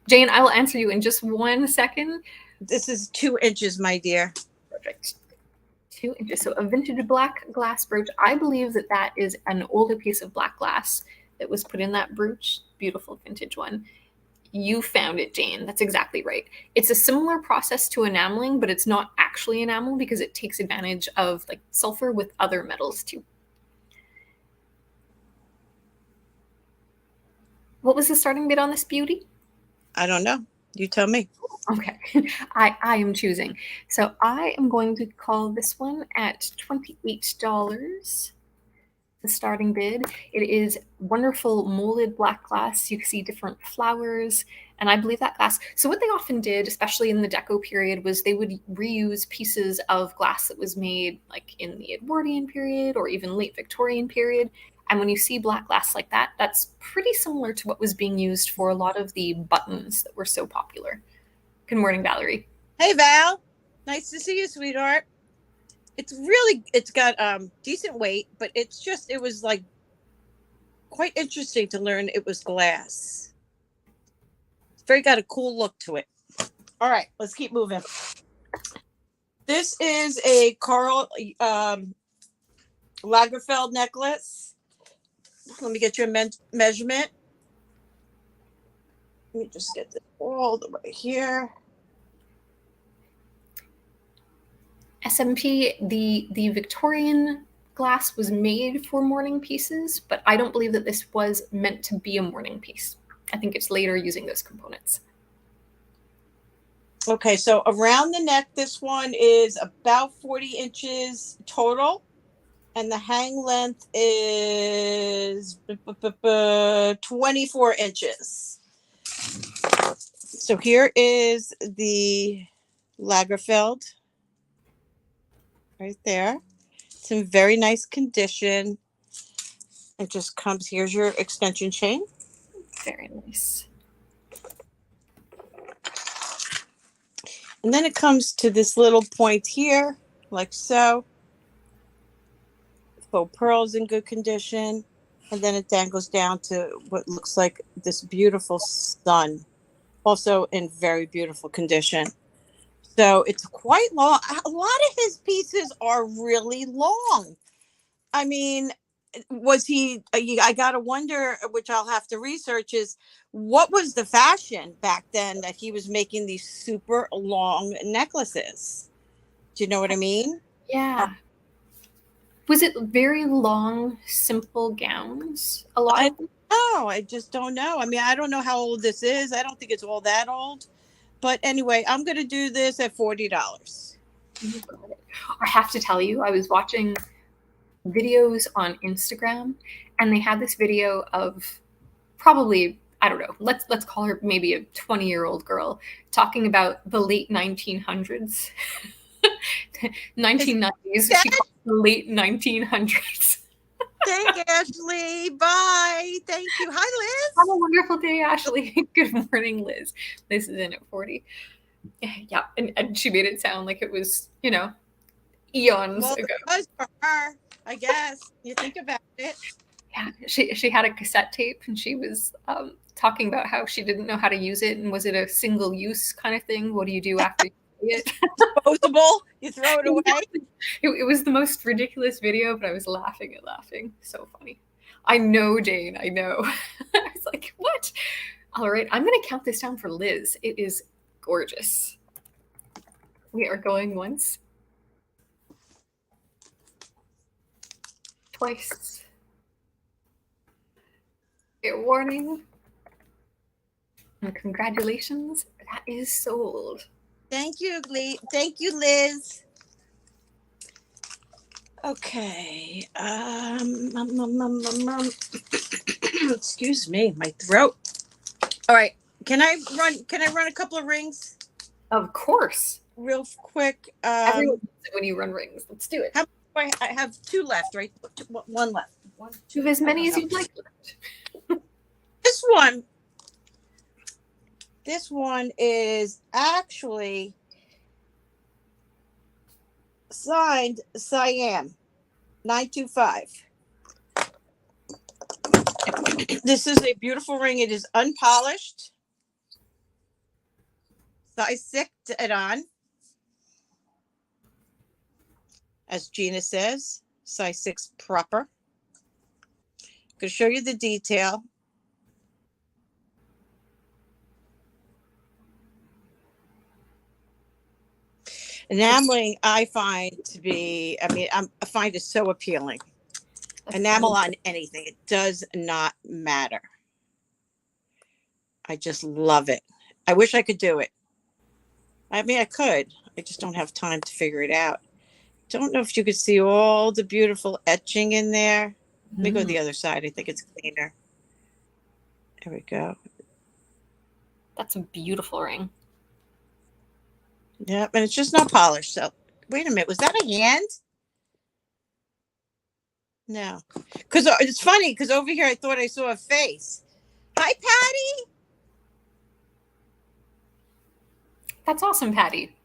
Jane, I will answer you in just 1 second. This is 2 inches, my dear. Perfect. 2 inches. So a vintage black glass brooch. I believe that is an older piece of black glass that was put in that brooch. Beautiful vintage one. You found it, Jane. That's exactly right. It's a similar process to enameling, but it's not actually enamel because it takes advantage of like sulfur with other metals too. What was the starting bid on this beauty? I don't know. You tell me. Okay. I am choosing. So I am going to call this one at $28. The starting bid. It is wonderful molded black glass. You can see different flowers, and I believe that glass. So what they often did, especially in the Deco period, was they would reuse pieces of glass that was made like in the Edwardian period or even late Victorian period. And when you see black glass like that, that's pretty similar to what was being used for a lot of the buttons that were so popular. Good morning, Valerie. Hey, Val. Nice to see you, sweetheart. It's got decent weight, but it was like quite interesting to learn it was glass. It's got a cool look to it. All right, let's keep moving. This is a Karl Lagerfeld necklace. Let me get your measurement. Let me just get this all the way here. SMP, the Victorian glass was made for mourning pieces, but I don't believe that this was meant to be a mourning piece. I think it's later using those components. Okay, so around the neck, this one is about 40 inches total. And the hang length is 24 inches. So here is the Lagerfeld right there. It's in very nice condition. It just comes, here's your extension chain. Very nice. And then it comes to this little point here, like so. Faux pearls in good condition. And then it dangles down to what looks like this beautiful sun, also in very beautiful condition. So it's quite long. A lot of his pieces are really long. I mean, was he, I got to wonder, which I'll have to research, is what was the fashion back then that he was making these super long necklaces? Do you know what I mean? Yeah. Was it very long, simple gowns? A lot of them? Oh, I just don't know. I mean, I don't know how old this is. I don't think it's all that old. But anyway, I'm going to do this at $40. I have to tell you, I was watching videos on Instagram, and they had this video of probably, I don't know, let's call her maybe a 20-year-old girl talking about the late 1900s. 1990s. She called it the late 1900s. Thank you, Ashley. Bye. Thank you. Hi, Liz. Have a wonderful day, Ashley. Good morning, Liz. Liz is in at 40. Yeah, and she made it sound like it was, you know, eons ago. It was for her, I guess. You think about it. Yeah, she had a cassette tape, and she was talking about how she didn't know how to use it, and was it a single use kind of thing? What do you do after you see it? Disposable. You throw it away. It was the most ridiculous video, but I was laughing. So funny. I know, Jane. I know. I was like, what? All right, I'm going to count this down for Liz. It is gorgeous. We are going once, twice. Fair warning. And congratulations, that is sold. Thank you, Lee. Thank you, Liz. Okay. Excuse me, my throat. All right. Can I run a couple of rings? Of course. Real quick. Everyone does it when you run rings. Let's do it. I have two left, right? One left. You have as many as you'd like left. This one is actually signed Siam 925. This is a beautiful ring. It is unpolished. Size 6 on. As Gina says, size 6 proper. I'm going to show you the detail. Enameling, I find to be, I find it so appealing. Enamel on anything, it does not matter. I just love it. I wish I could do it. I mean, I could. I just don't have time to figure it out. Don't know if you could see all the beautiful etching in there. Let me go to the other side. I think it's cleaner. There we go. That's a beautiful ring. Yep, and it's just not polished. So, wait a minute. Was that a hand? No. Because it's funny, because over here I thought I saw a face. Hi, Patty. That's awesome, Patty.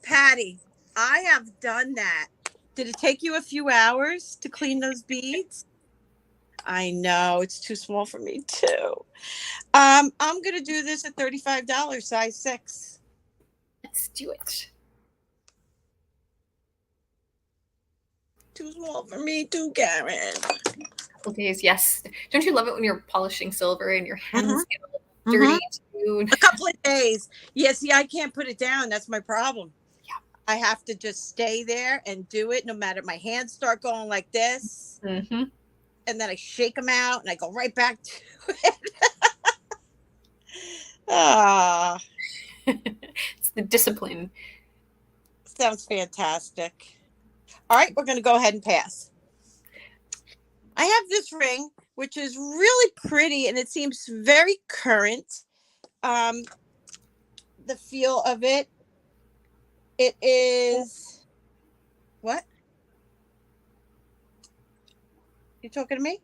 Patty, I have done that. Did it take you a few hours to clean those beads? I know, it's too small for me too. I'm going to do this at $35, size 6. Let's do it. Too small for me too, Karen. Couple days, yes. Don't you love it when you're polishing silver and your hands get a little dirty too? A couple of days. Yeah, see, I can't put it down. That's my problem. Yeah. I have to just stay there and do it no matter. My hands start going like this. Mm-hmm. And then I shake them out and I go right back to it. Ah, It's the discipline. sounds fantastic. All right, we're going to go ahead and pass. I have this ring, which is really pretty and it seems very current. The feel of it. It is what? You talking to me?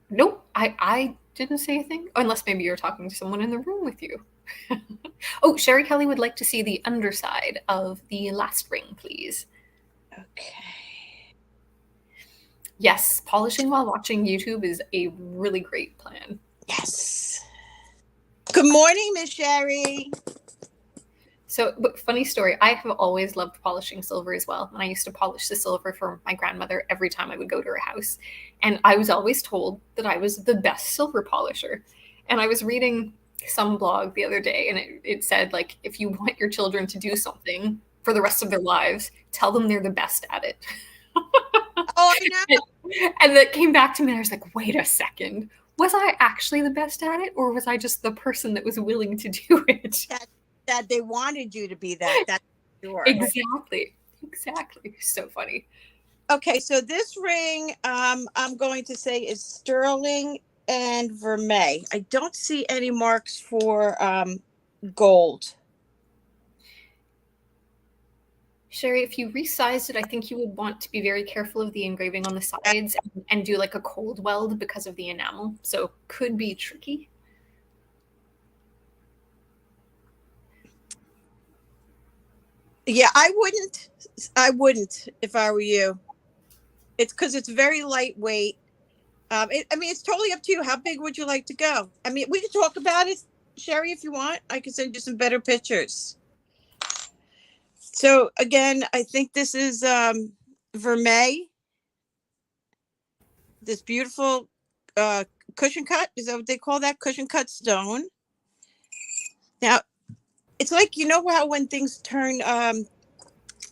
Nope, I didn't say a thing. Oh, unless maybe you're talking to someone in the room with you. Oh, Sherry Kelly would like to see the underside of the last ring, please. Okay. Yes, polishing while watching YouTube is a really great plan. Yes. Good morning, Miss Sherry. So, but funny story, I have always loved polishing silver as well. And I used to polish the silver for my grandmother every time I would go to her house. And I was always told that I was the best silver polisher. And I was reading some blog the other day, and it said, like, if you want your children to do something for the rest of their lives, tell them they're the best at it. Oh, I know. And that came back to me, and I was like, wait a second. Was I actually the best at it, or was I just the person that was willing to do it? That they wanted you to be that. That's sure. Exactly. So funny. Okay, so this ring, I'm going to say is sterling and vermeil. I don't see any marks for gold. Sherry, if you resized it, I think you would want to be very careful of the engraving on the sides and do like a cold weld because of the enamel. So could be tricky. Yeah, I wouldn't if I were you. It's because it's very lightweight. I mean, it's totally up to you. How big would you like to go? I mean, we can talk about it, Sherry, if you want. I can send you some better pictures. So again, I think this is vermeil. This beautiful cushion cut. Is that what they call that? Cushion cut stone. Now, it's like, you know how when things turn,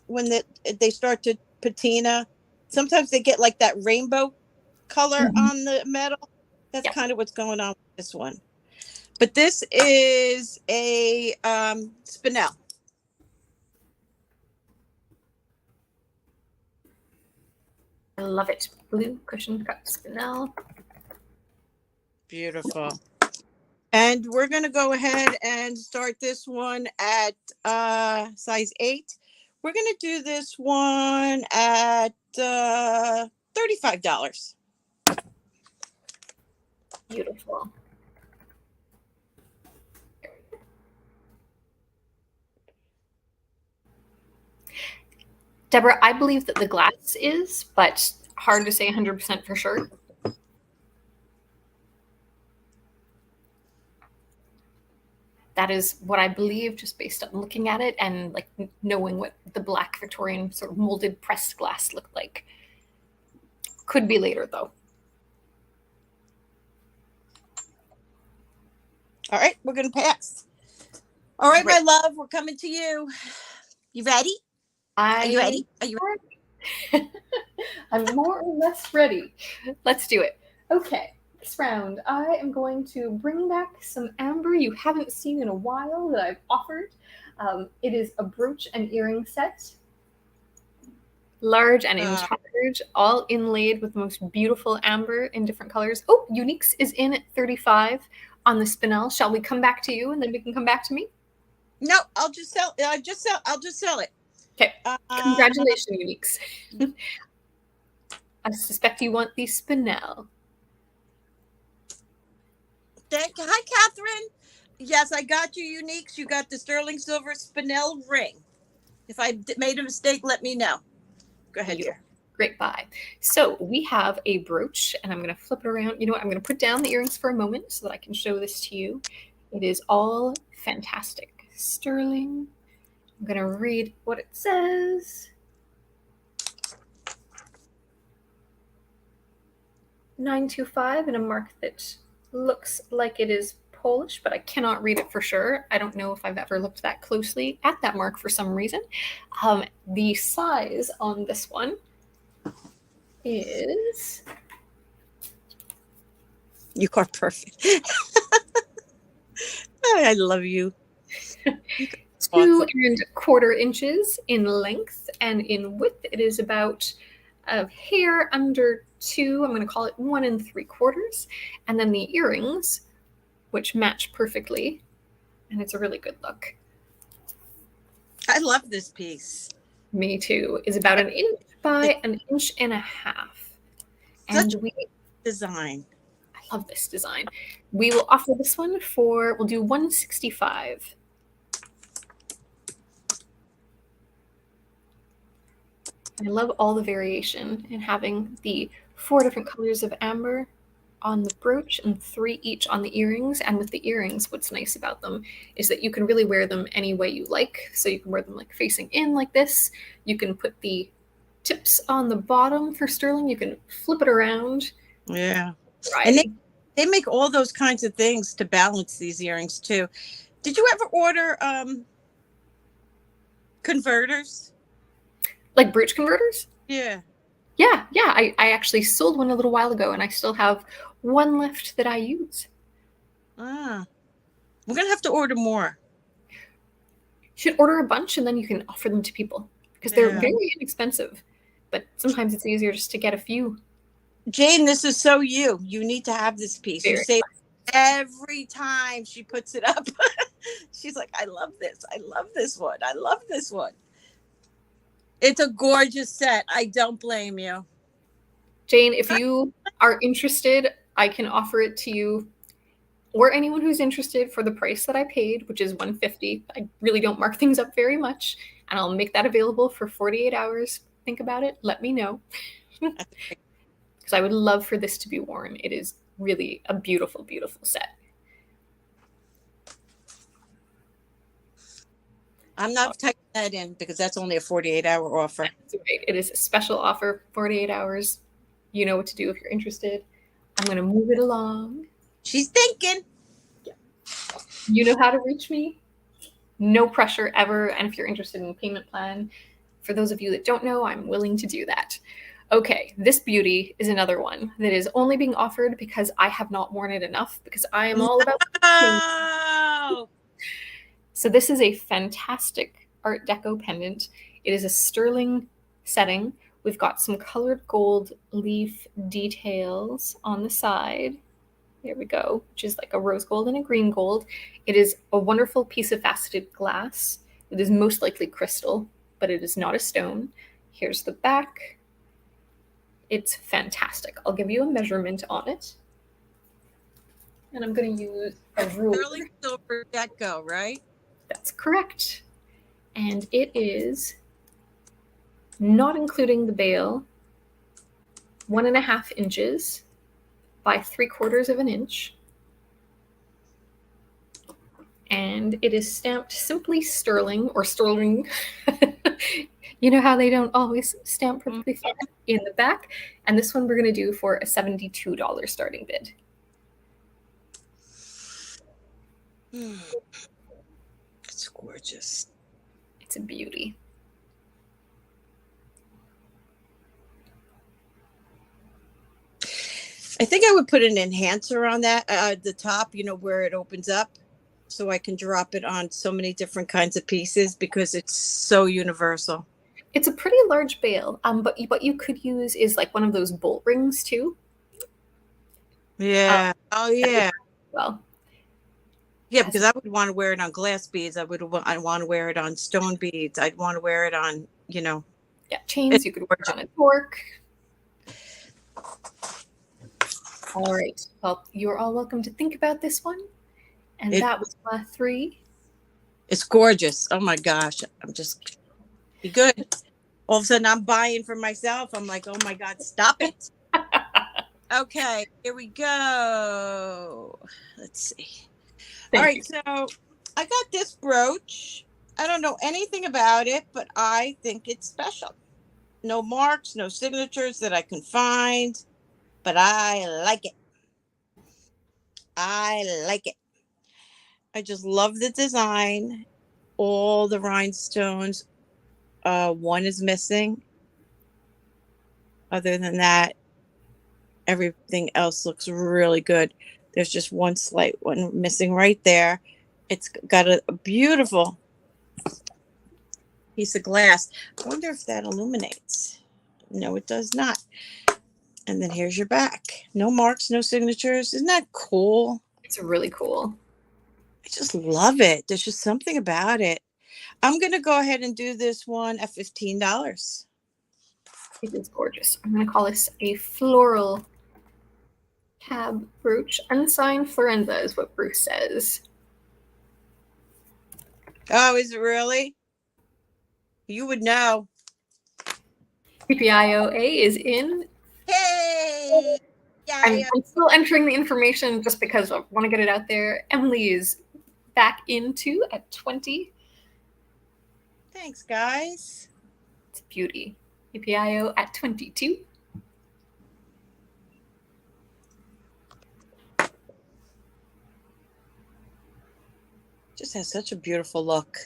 when they start to patina, sometimes they get like that rainbow color on the metal. That's kind of what's going on with this one. But this is a spinel. I love it. Blue cushion cut spinel. Beautiful. And we're going to go ahead and start this one at size 8. We're going to do this one at $35. Beautiful. Deborah, I believe that the glass is, but hard to say 100% for sure. That is what I believe, just based on looking at it and like knowing what the black Victorian sort of molded pressed glass looked like. Could be later though. All right, we're going to pass. All right, my love, we're coming to you. You ready? Are you ready? Are you ready? I'm more or less ready. Let's do it. Okay. This round, I am going to bring back some amber you haven't seen in a while that I've offered. It is a brooch and earring set. Large and in charge, all inlaid with the most beautiful amber in different colors. Oh, Uniques is in at 35 on the spinel. Shall we come back to you and then we can come back to me? No, I'll just sell it. Okay. Congratulations, Uniques. I suspect you want the spinel. Hi, Catherine. Yes, I got you, Uniques. You got the sterling silver spinel ring. If I made a mistake, let me know. Go ahead, dear. Great buy. So we have a brooch, and I'm going to flip it around. You know what? I'm going to put down the earrings for a moment so that I can show this to you. It is all fantastic. Sterling. I'm going to read what it says. 925 and a mark that looks like it is Polish, but I cannot read it for sure. I don't know if I've ever looked that closely at that mark for some reason. The size on this one is... You are perfect. I love you. 2¼ inches in length, and in width it is about a hair under 2. I'm going to call it 1 3/4. And then the earrings, which match perfectly, and it's a really good look. I love this piece. Me too. Is about 1 inch by 1.5 inches. And design. I love this design. We will offer this one for, we'll do $165. I love all the variation and having the 4 different colors of amber on the brooch and 3 each on the earrings. And with the earrings, what's nice about them is that you can really wear them any way you like. So you can wear them like facing in like this. You can put the tips on the bottom for sterling. You can flip it around. Yeah. And they make all those kinds of things to balance these earrings too. Did you ever order converters? Like brooch converters? Yeah. Yeah. I actually sold one a little while ago, and I still have one left that I use. We're going to have to order more. You should order a bunch, and then you can offer them to people, because they're very inexpensive. But sometimes it's easier just to get a few. Jane, this is so you. You need to have this piece. You say every time she puts it up. She's like, I love this. I love this one. I love this one. It's a gorgeous set. I don't blame you. Jane, if you are interested, I can offer it to you or anyone who's interested for the price that I paid, which is $150. I really don't mark things up very much, and I'll make that available for 48 hours. Think about it. Let me know. Because I would love for this to be worn. It is really a beautiful, beautiful set. I'm not typing that in because that's only a 48-hour offer. That's right. It is a special offer, 48 hours. You know what to do if you're interested. I'm going to move it along. She's thinking. Yeah. You know how to reach me. No pressure ever. And if you're interested in a payment plan, for those of you that don't know, I'm willing to do that. Okay, this beauty is another one that is only being offered because I have not worn it enough, because I am all about... Oh! So this is a fantastic Art Deco pendant. It is a sterling setting. We've got some colored gold leaf details on the side. There we go, which is like a rose gold and a green gold. It is a wonderful piece of faceted glass. It is most likely crystal, but it is not a stone. Here's the back. It's fantastic. I'll give you a measurement on it. And I'm going to use a ruler. Sterling silver deco, right? That's correct. And it is, not including the bail, 1.5 inches by 3/4 inch. And it is stamped simply sterling, or sterling. You know how they don't always stamp perfectly flat in the back. And this one we're going to do for a $72 starting bid. It's gorgeous. It's a beauty. I think I would put an enhancer on that, the top, you know, where it opens up, so I can drop it on so many different kinds of pieces because it's so universal. It's a pretty large bail, but what you could use is like one of those bolt rings too. Yeah. Oh yeah. Well. Yeah, because I would want to wear it on glass beads. I want to wear it on stone beads. I'd want to wear it on, you know. Yeah, chains. You could wear it on a cork. All right. Well, you're all welcome to think about this one. And that was my 3. It's gorgeous. Oh my gosh. I'm just be good. All of a sudden I'm buying for myself. I'm like, oh my God, stop it. Okay, here we go. Let's see. All right, so I got this brooch. I don't know anything about it, but I think it's special. No marks, no signatures that I can find. but I like it. I like it. I just love the design. All the rhinestones. One is missing. Other than that, everything else looks really good. There's just one slight one missing right there. It's got a beautiful piece of glass. I wonder if that illuminates. No, it does not. And then here's your back. No marks, no signatures. Isn't that cool? It's really cool. I just love it. There's just something about it. I'm going to go ahead and do this one at $15. It is gorgeous. I'm going to call this a floral tab brooch. Unsigned Florenza is what Bruce says. Oh, is it really? You would know. PPIOA is in. Hey! Yeah, I'm still entering the information just because I want to get it out there. Emily is back into at 20. Thanks, guys. It's a beauty. PPIO at 22. Just has such a beautiful look.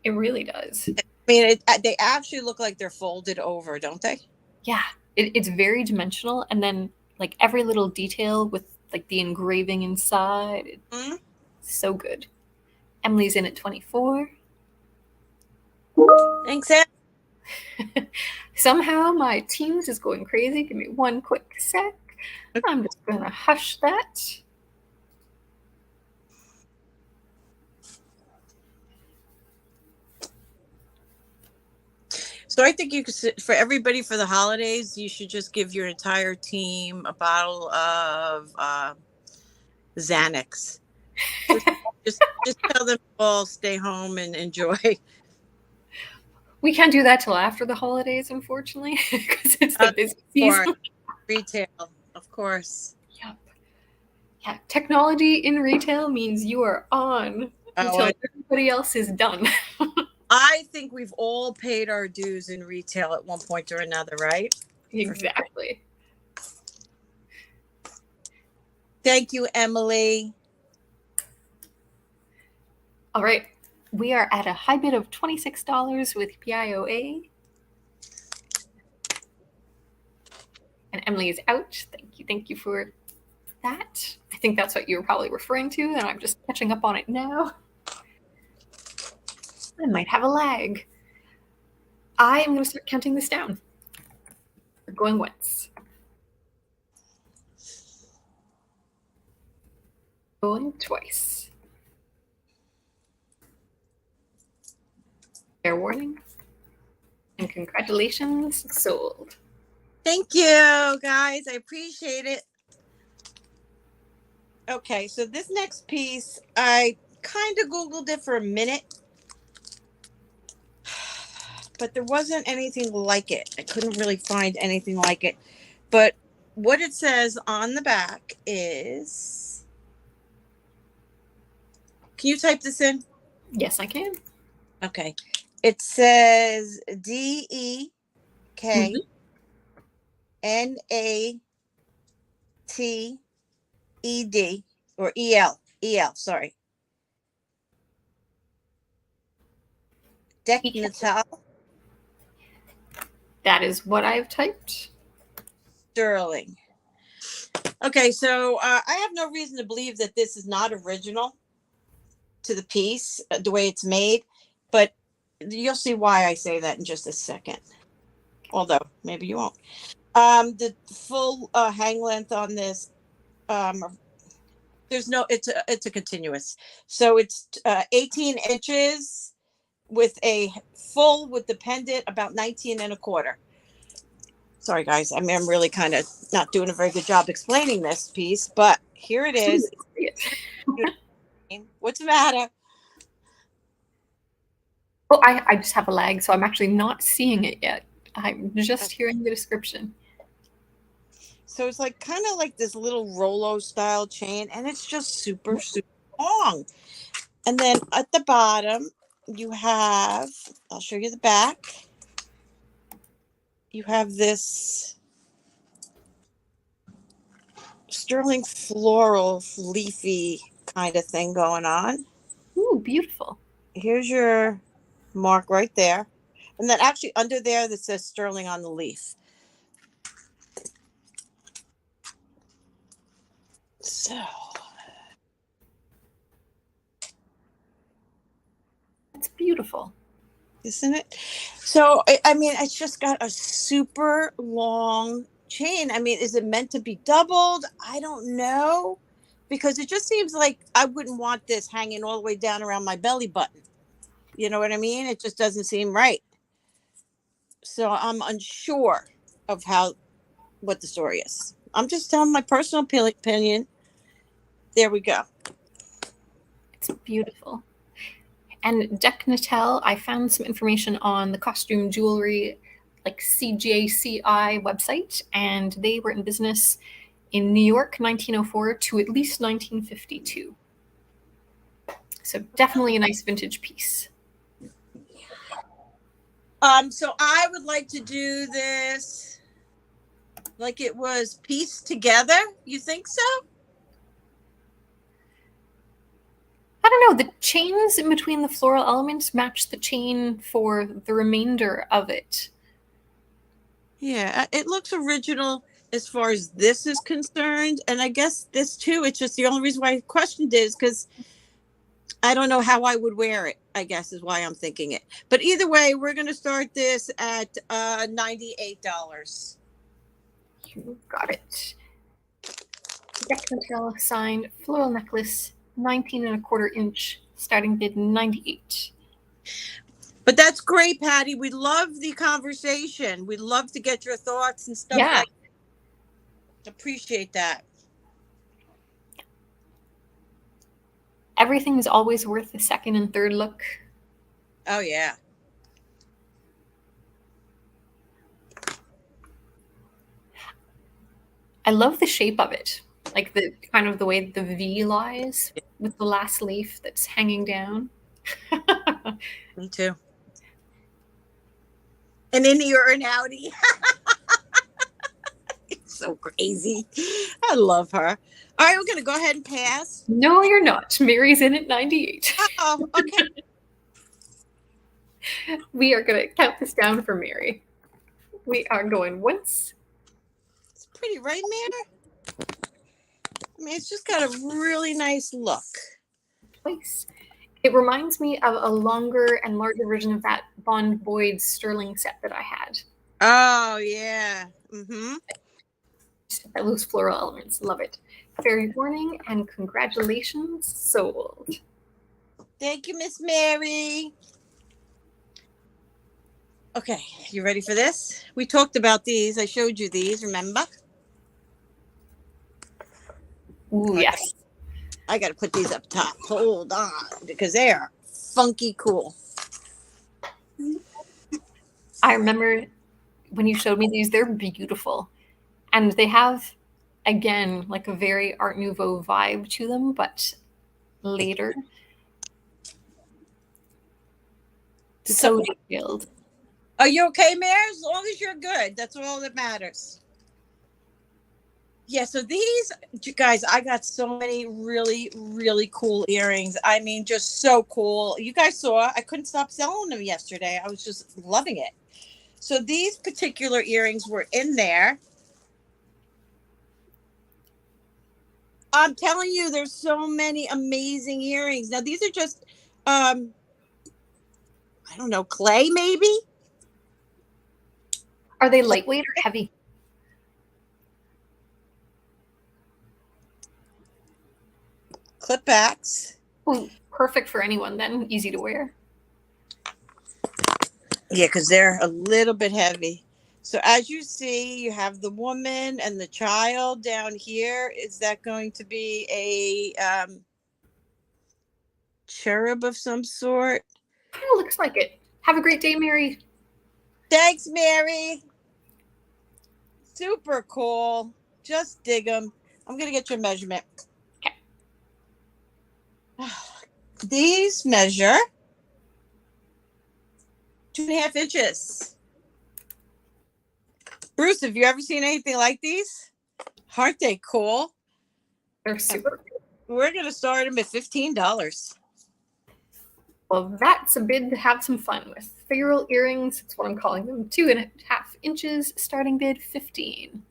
It really does. I mean, they actually look like they're folded over, don't they? Yeah, it's very dimensional, and then like every little detail with like the engraving inside. Mm-hmm. So good. Emily's in at 24. Thanks, Em. Somehow my Teams is going crazy. Give me one quick sec. I'm just gonna hush that. So I think you could, for everybody for the holidays, you should just give your entire team a bottle of Xanax. just tell them all stay home and enjoy. We can't do that till after the holidays, unfortunately, because it's the busy season. Retail, of course. Yep. Yeah, technology in retail means you are on until everybody else is done. I think we've all paid our dues in retail at one point or another, right? Exactly. Thank you, Emily. All right. We are at a high bid of $26 with PIOA. And Emily is out. Thank you. Thank you for that. I think that's what you were probably referring to, and I'm just catching up on it now. I might have a lag. I am going to start counting this down. We're going once. Going twice. Fair warning. And congratulations, sold. Thank you, guys. I appreciate it. Okay, so this next piece, I kind of Googled it for a minute, but there wasn't anything like it. I couldn't really find anything like it. But what it says on the back is, can you type this in? Yes, I can. Okay. It says DEKNATED or EL, sorry. Decknatal. That is what I've typed. Sterling. Okay, so I have no reason to believe that this is not original to the piece, the way it's made, but you'll see why I say that in just a second. Although maybe you won't. The full hang length on this, there's no, it's a continuous. So it's 18 inches with a full with the pendant about 19 and a quarter. Sorry guys, I mean, I'm really kind of not doing a very good job explaining this piece, but here it is. What's the matter? Oh, I just have a lag, so I'm actually not seeing it yet. I'm just hearing the description. So it's like kind of like this little Rolo style chain, and it's just super, super long. And then at the bottom, you have, I'll show you the back. You have this sterling floral leafy kind of thing going on. Ooh, beautiful. Here's your mark right there. And then actually under there that says sterling on the leaf. So It's beautiful. isn't it? So, I mean, it's just got a super long chain. I mean, is it meant to be doubled? I don't know. Because it just seems like I wouldn't want this hanging all the way down around my belly button. You know what I mean? It just doesn't seem right. So I'm unsure of what the story is. I'm just telling my personal opinion. There we go. It's beautiful. And Decnatel, I found some information on the costume jewelry, like CJCI website, and they were in business in New York, 1904 to at least 1952. So definitely a nice vintage piece. So I would like to do this like it was pieced together. You think so? I don't know, the chains in between the floral elements match the chain for the remainder of it. Yeah, it looks original as far as this is concerned. And I guess this too, it's just the only reason why I questioned it is because I don't know how I would wear it, I guess is why I'm thinking it. But either way, we're going to start this at $98. You got it. Decnatel signed floral necklace, 19 1/4 inch, starting bid 98. But that's great, Patty. We love the conversation. We love to get your thoughts and stuff Yeah. like that. Appreciate that. Everything is always worth the second and third look. Oh, yeah. I love the shape of it, like the kind of the way the V lies with the last leaf that's hanging down. Me too. And in your and outie. It's so crazy. I love her. All right, we're going to go ahead and pass. No, you're not. Mary's in at 98. Oh, okay. We are going to count this down for Mary. We are going once. It's pretty, right, Mary? I mean, it's just got a really nice look. Twice. It reminds me of a longer and larger version of that Bond Boyd sterling set that I had. Oh, yeah. Mm-hmm. That loose floral elements. Love it. Fairy warning and congratulations, sold. Thank you, Miss Mary. Okay, you ready for this? We talked about these. I showed you these, remember? Ooh, Okay. yes. I got to put these up top. Hold on, because they are funky cool. I remember when you showed me these, they're beautiful. And they have, again, like a very Art Nouveau vibe to them, but later. So detailed. Are you okay, Mary? As long as you're good. That's all that matters. Yeah, so these, guys, I got so many really, really cool earrings. I mean, just so cool. You guys saw, I couldn't stop selling them yesterday. I was just loving it. So these particular earrings were in there. I'm telling you, there's so many amazing earrings. Now, these are just, I don't know, clay maybe? Are they lightweight or heavy? Clip backs. Ooh, perfect for anyone then. Easy to wear. Yeah, because they're a little bit heavy. So as you see, you have the woman and the child down here. Is that going to be a cherub of some sort? Kind of looks like it. Have a great day, Mary. Thanks, Mary. Super cool. Just dig them. I'm going to get your measurement. Okay. These measure 2.5 inches. Bruce, have you ever seen anything like these? Aren't they cool? They're super. We're going to start them at $15. Well, that's a bid to have some fun with. Figural earrings, that's what I'm calling them. 2.5 inches, starting bid 15.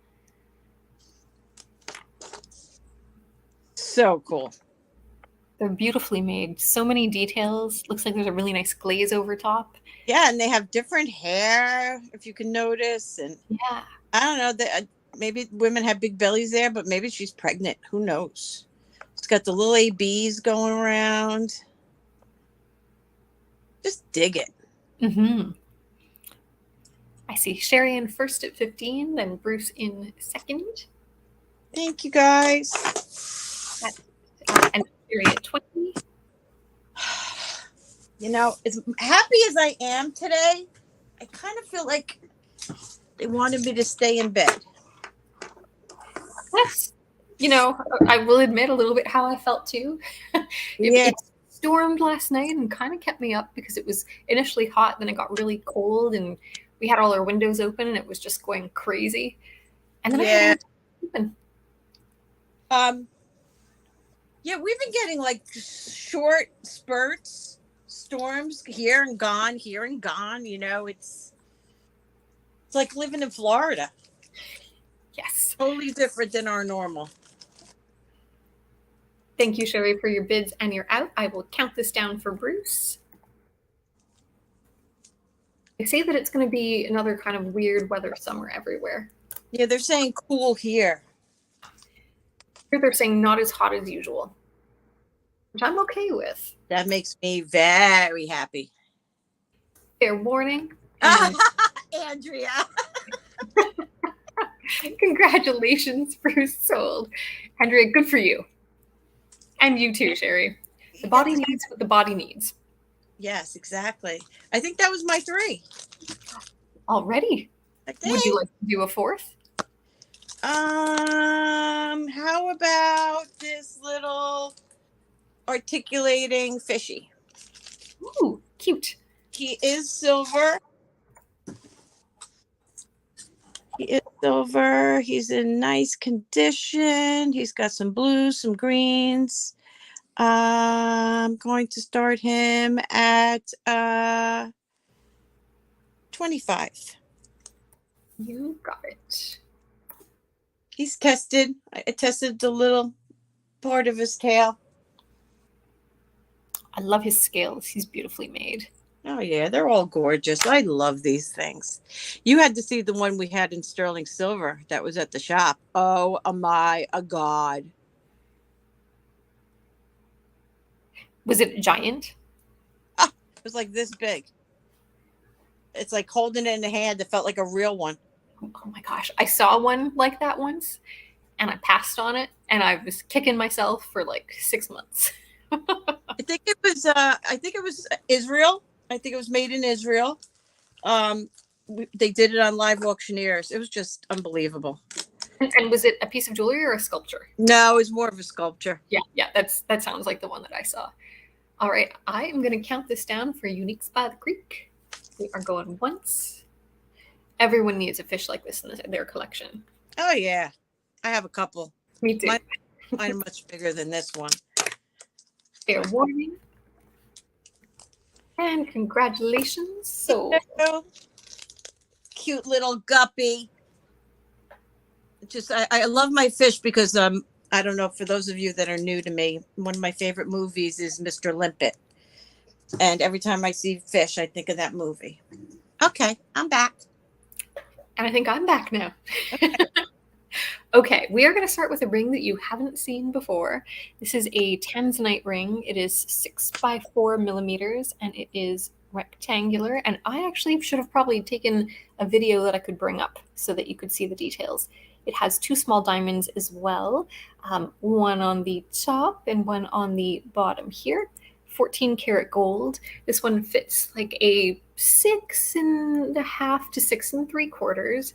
So cool. They're beautifully made. So many details. Looks like there's a really nice glaze over top. Yeah, and they have different hair, if you can notice. And yeah, I don't know, maybe women have big bellies there, but maybe she's pregnant. Who knows? It's got the little ABs going around. Just dig it. Mm-hmm. I see Sherry in first at 15, then Bruce in second. Thank you, guys. And Sherry at 20. You know, as happy as I am today, I kind of feel like they wanted me to stay in bed. Yes. You know, I will admit a little bit how I felt too. It stormed last night and kind of kept me up because it was initially hot, then it got really cold, and we had all our windows open and it was just going crazy. And then I had open. Yeah, we've been getting like short spurts, storms here and gone, here and gone. You know, it's like living in Florida. Yes. Totally different than our normal. Thank you, Sherry, for your bids and your out. I will count this down for Bruce. They say that it's going to be another kind of weird weather summer everywhere. Yeah, they're saying cool here. Here they're saying not as hot as usual, which I'm okay with. That makes me very happy. Fair warning. Andrea. Congratulations, Bruce sold. Andrea, good for you. And you too, Sherry. The body needs what the body needs. Yes, exactly. I think that was my 3. Already? Okay. Would you like to do a 4th? How about this little articulating fishy? Ooh, cute. He is silver. He's in nice condition. He's got some blues, some greens. I'm going to start him at 25. You got it. He's tested. I tested the little part of his tail. I love his scales. He's beautifully made. Oh, yeah. They're all gorgeous. I love these things. You had to see the one we had in sterling silver that was at the shop. Oh, my God. Was it giant? It was like this big. It's like holding it in the hand. It felt like a real one. Oh my gosh. I saw one like that once and I passed on it and I was kicking myself for like 6 months. I think it was Israel. I think it was made in Israel. They did it on Live Auctioneers. It was just unbelievable. And was it a piece of jewelry or a sculpture? No, it was more of a sculpture. Yeah, that sounds like the one that I saw. All right, I am going to count this down for Uniques by the Creek. We are going once. Everyone needs a fish like this in their collection. Oh, yeah. I have a couple. Me too. Mine are much bigger than this one. Fair warning. And congratulations. So cute little guppy. Just I love my fish because I don't know, for those of you that are new to me, one of my favorite movies is Mr. Limpet. And every time I see fish, I think of that movie. Okay, I'm back. And I think I'm back now. Okay, we are going to start with a ring that you haven't seen before. This is a tanzanite ring. It is 6 by 4 millimeters, and it is rectangular. And I actually should have probably taken a video that I could bring up so that you could see the details. It has 2 small diamonds as well, one on the top and one on the bottom here. 14 karat gold. This one fits like a 6.5 to 6 3/4.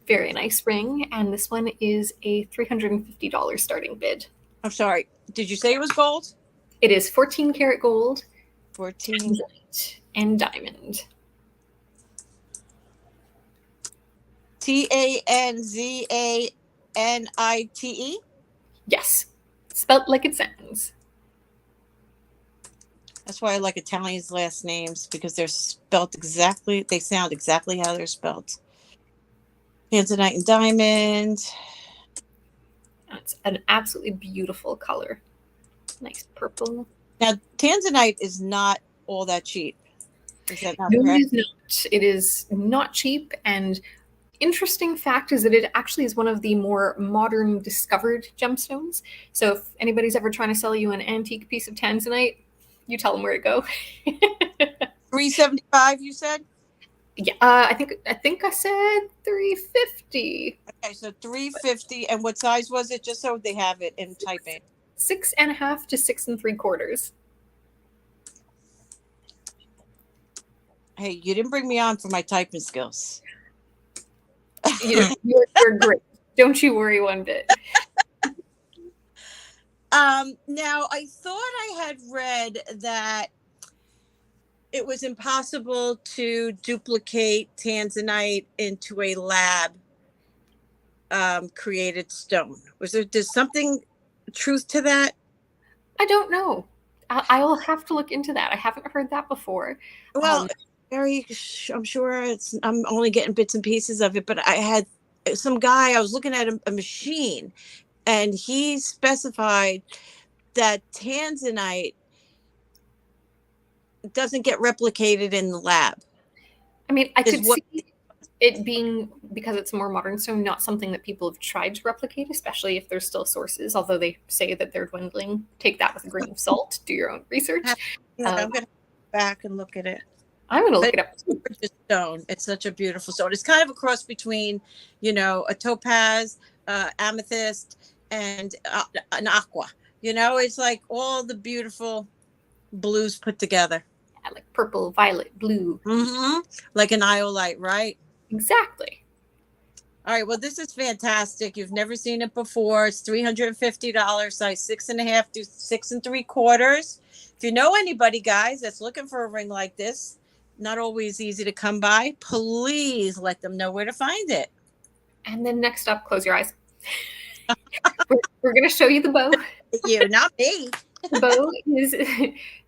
Very nice ring, and this one is a $350 starting bid. I'm sorry. Did you say it was gold? It is 14 karat gold, 14 and diamond. TANZANITE. Yes. Spelt like it sounds. That's why I like Italians' last names, because they're spelt exactly, they sound exactly how they're spelt. Tanzanite and diamond. It's an absolutely beautiful color. Nice purple. Now, Tanzanite is not all that cheap. Is that not No, it correct? is not. It is not cheap. And interesting fact is that it actually is one of the more modern discovered gemstones. So if anybody's ever trying to sell you an antique piece of Tanzanite, you tell them where to go. $375, you said? Yeah, I think I said 350. Okay, so $350. And what size was it? Just so they have it in typing. 6.5 to 6 3/4. Hey, you didn't bring me on for my typing skills. You're great. Don't you worry one bit. Now, I thought I had read that it was impossible to duplicate Tanzanite into a lab created stone. There's something truth to that? I don't know. I'll have to look into that. I haven't heard that before. Well, I'm sure I'm only getting bits and pieces of it, but I had some guy, I was looking at a machine, and he specified that Tanzanite doesn't get replicated in the lab. I mean, I could see it being, because it's more modern, so not something that people have tried to replicate, especially if there's still sources, although they say that they're dwindling. Take that with a grain of salt. Do your own research. Yeah, I'm going to go back and look at it. I'm going to look it up. It's stone. It's such a beautiful stone. It's kind of a cross between, a topaz, amethyst, and an aqua. It's like all the beautiful blues put together. Yeah, like purple, violet, blue. Mm-hmm. Like an iolite, right? Exactly. All right. Well, this is fantastic. You've never seen it before. It's $350, size 6.5 to 6 3/4. If you know anybody, guys, that's looking for a ring like this, not always easy to come by, please let them know where to find it. And then next up, close your eyes. We're going to show you the bow. You, not me. The bow is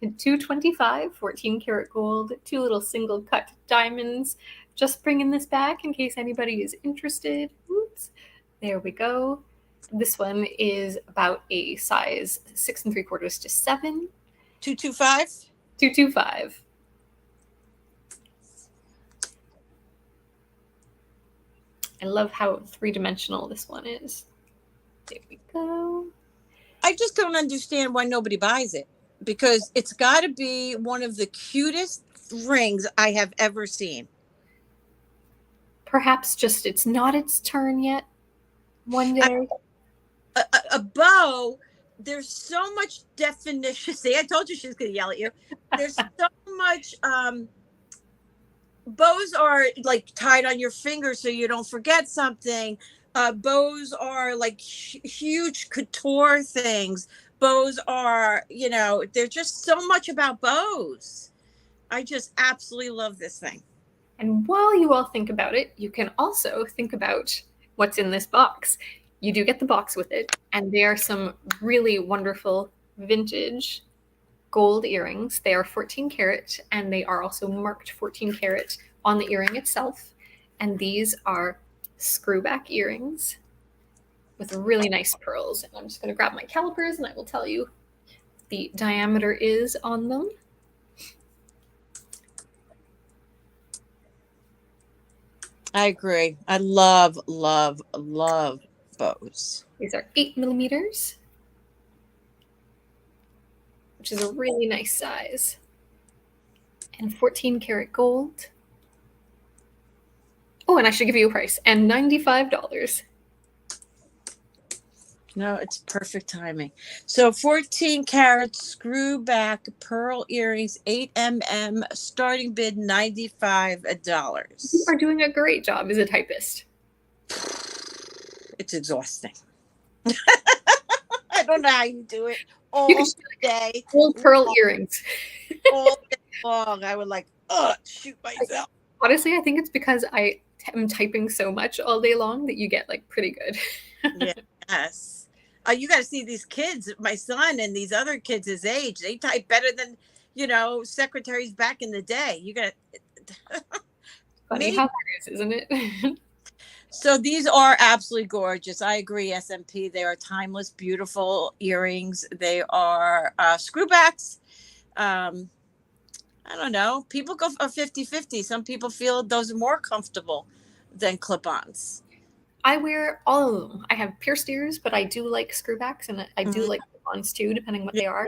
225, 14 karat gold, 2 little single cut diamonds. Just bringing this back in case anybody is interested. Oops. There we go. This one is about a size 6 3/4 to 7. 225? 225. I love how three-dimensional this one is. There we go. I just don't understand why nobody buys it, because it's got to be one of the cutest rings I have ever seen. Perhaps just it's not its turn yet. One day. A bow, there's so much definition. See, I told you she was going to yell at you. There's so much. Bows are like tied on your finger so you don't forget something. Bows are like huge couture things. Bows are, there's just so much about bows. I just absolutely love this thing. And while you all think about it, you can also think about what's in this box. You do get the box with it, and they are some really wonderful vintage gold earrings. They are 14 karat, and they are also marked 14 karat on the earring itself. And these are screwback earrings with really nice pearls. And I'm just going to grab my calipers, and I will tell you the diameter is on them. I agree. I love, love, love bows. These are 8 millimeters, which is a really nice size, and 14 karat gold. Oh, and I should give you a price, and $95. No, it's perfect timing. So 14 karat screw back pearl earrings, 8 mm, starting bid $95. You are doing a great job as a typist. It's exhausting. I don't know how you do it all day. Gold pearl earrings. All day long. I would shoot myself. Honestly, I think it's because I am typing so much all day long that you get pretty good. Yes. You got to see these kids, my son and these other kids his age. They type better than, secretaries back in the day. You got Funny how that is, isn't it? So these are absolutely gorgeous. I agree, SMP. They are timeless, beautiful earrings. They are screwbacks. I don't know. People go for 50-50. Some people feel those are more comfortable than clip-ons. I wear all of them. I have pierced ears, but I do like screwbacks, and I do like clip-ons too, depending what they are.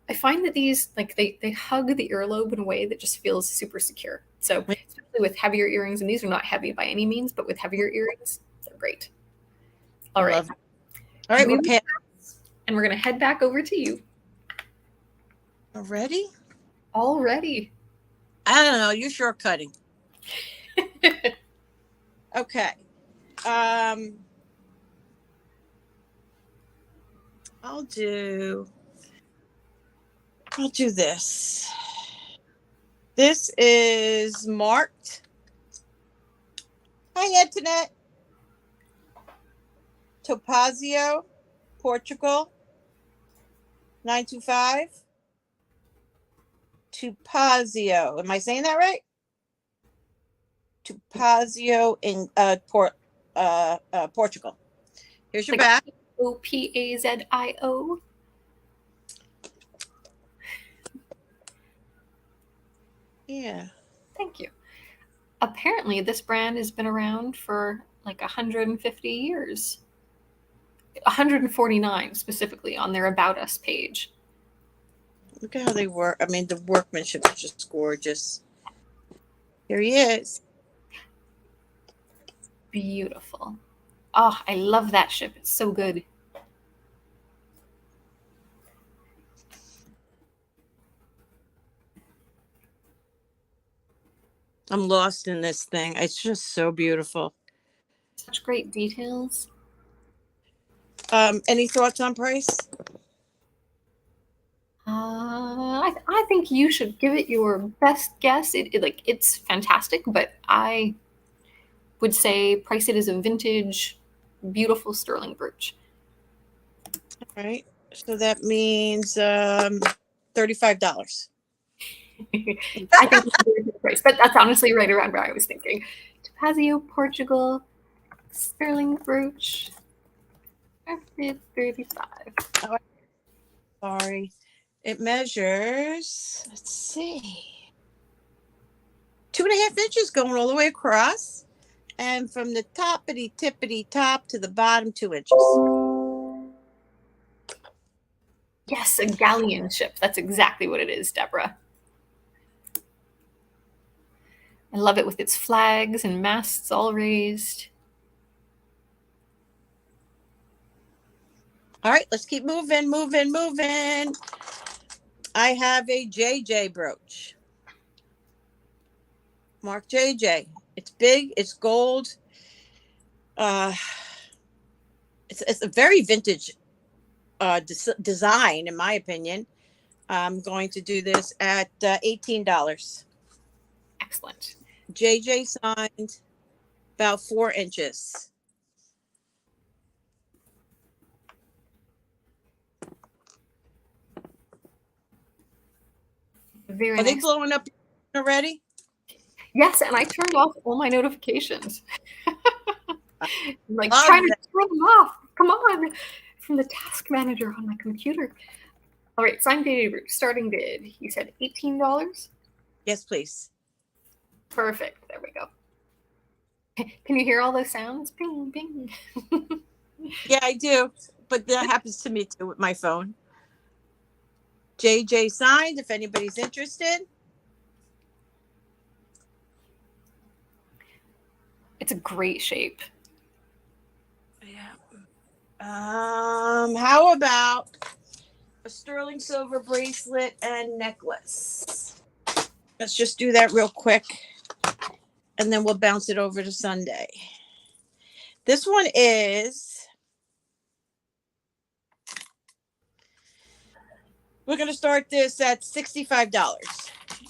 I find that these, like, they hug the earlobe in a way that just feels super secure. So especially with heavier earrings, and these are not heavy by any means, but with heavier earrings, they're great. All right. All right, and we're going to head back over to you. Already? Already. I don't know. You're shortcutting. Okay. I'll do this. This is marked. Hi, Antoinette. Topazio, Portugal, 925. Topazio. Am I saying that right? Topazio in Portugal. Here's your back. Opazio. Yeah. Thank you. Apparently, this brand has been around for like 150 years. 149 specifically on their About Us page. Look at how they work. I mean, the workmanship is just gorgeous. Here he is. Beautiful. Oh, I love that ship. It's so good. I'm lost in this thing. It's just so beautiful. Such great details. Any thoughts on price? I think you should give it your best guess. It's fantastic, but I would say price it as a vintage, beautiful sterling brooch. All right. So that means $35. I think it's a price, but that's honestly right around where I was thinking. Topazio, Portugal, sterling brooch, 35. Oh, sorry. It measures, let's see, 2.5 inches going all the way across. And from the toppity tippity top to the bottom, 2 inches. Yes, a galleon ship. That's exactly what it is, Deborah. I love it with its flags and masts all raised. All right, let's keep moving. I have a JJ brooch. Mark JJ. It's big. It's gold. It's a very vintage design, in my opinion. I'm going to do this at $18. Excellent. JJ signed, about 4 inches. Very Are nice. they blowing up already? Yes, and I turned off all my notifications. Like Love trying that. to turn them off. Come on, from the task manager on my computer. All right, signed dated route. Starting bid. You said $18. Yes, please. Perfect. There we go. Can you hear all those sounds? Bing, bing. Yeah, I do. But that happens to me too with my phone. JJ signed, if anybody's interested. It's a great shape. Yeah. How about a sterling silver bracelet and necklace? Let's just do that real quick, and then we'll bounce it over to Sunday. This one is, we're going to start this at $65.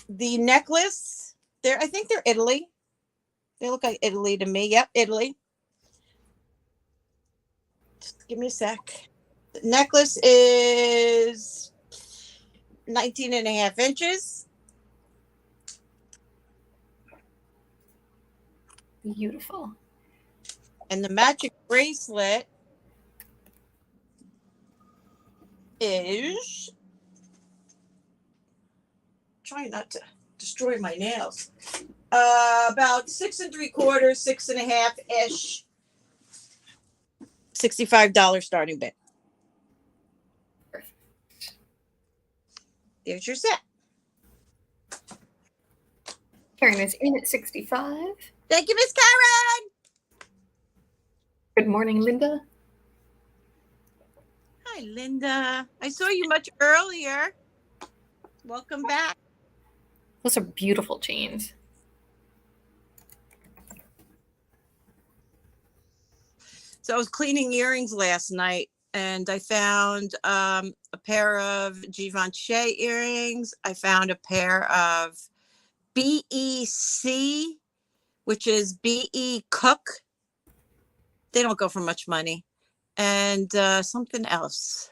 The necklace, I think they're Italy. They look like Italy to me. Yep, Italy. Just give me a sec. The necklace is 19.5 inches. Beautiful. And the matching bracelet is, try not to destroy my nails, about 6 3/4, 6.5 ish. $65 starting bid. There's your set. Karen is in at 65. Thank you, Miss Karen. Good morning, Linda. Hi, Linda. I saw you much earlier. Welcome back. Those are beautiful chains. So I was cleaning earrings last night, and I found a pair of Givenchy earrings. I found a pair of BEC, which is BE Cook. They don't go for much money. And something else.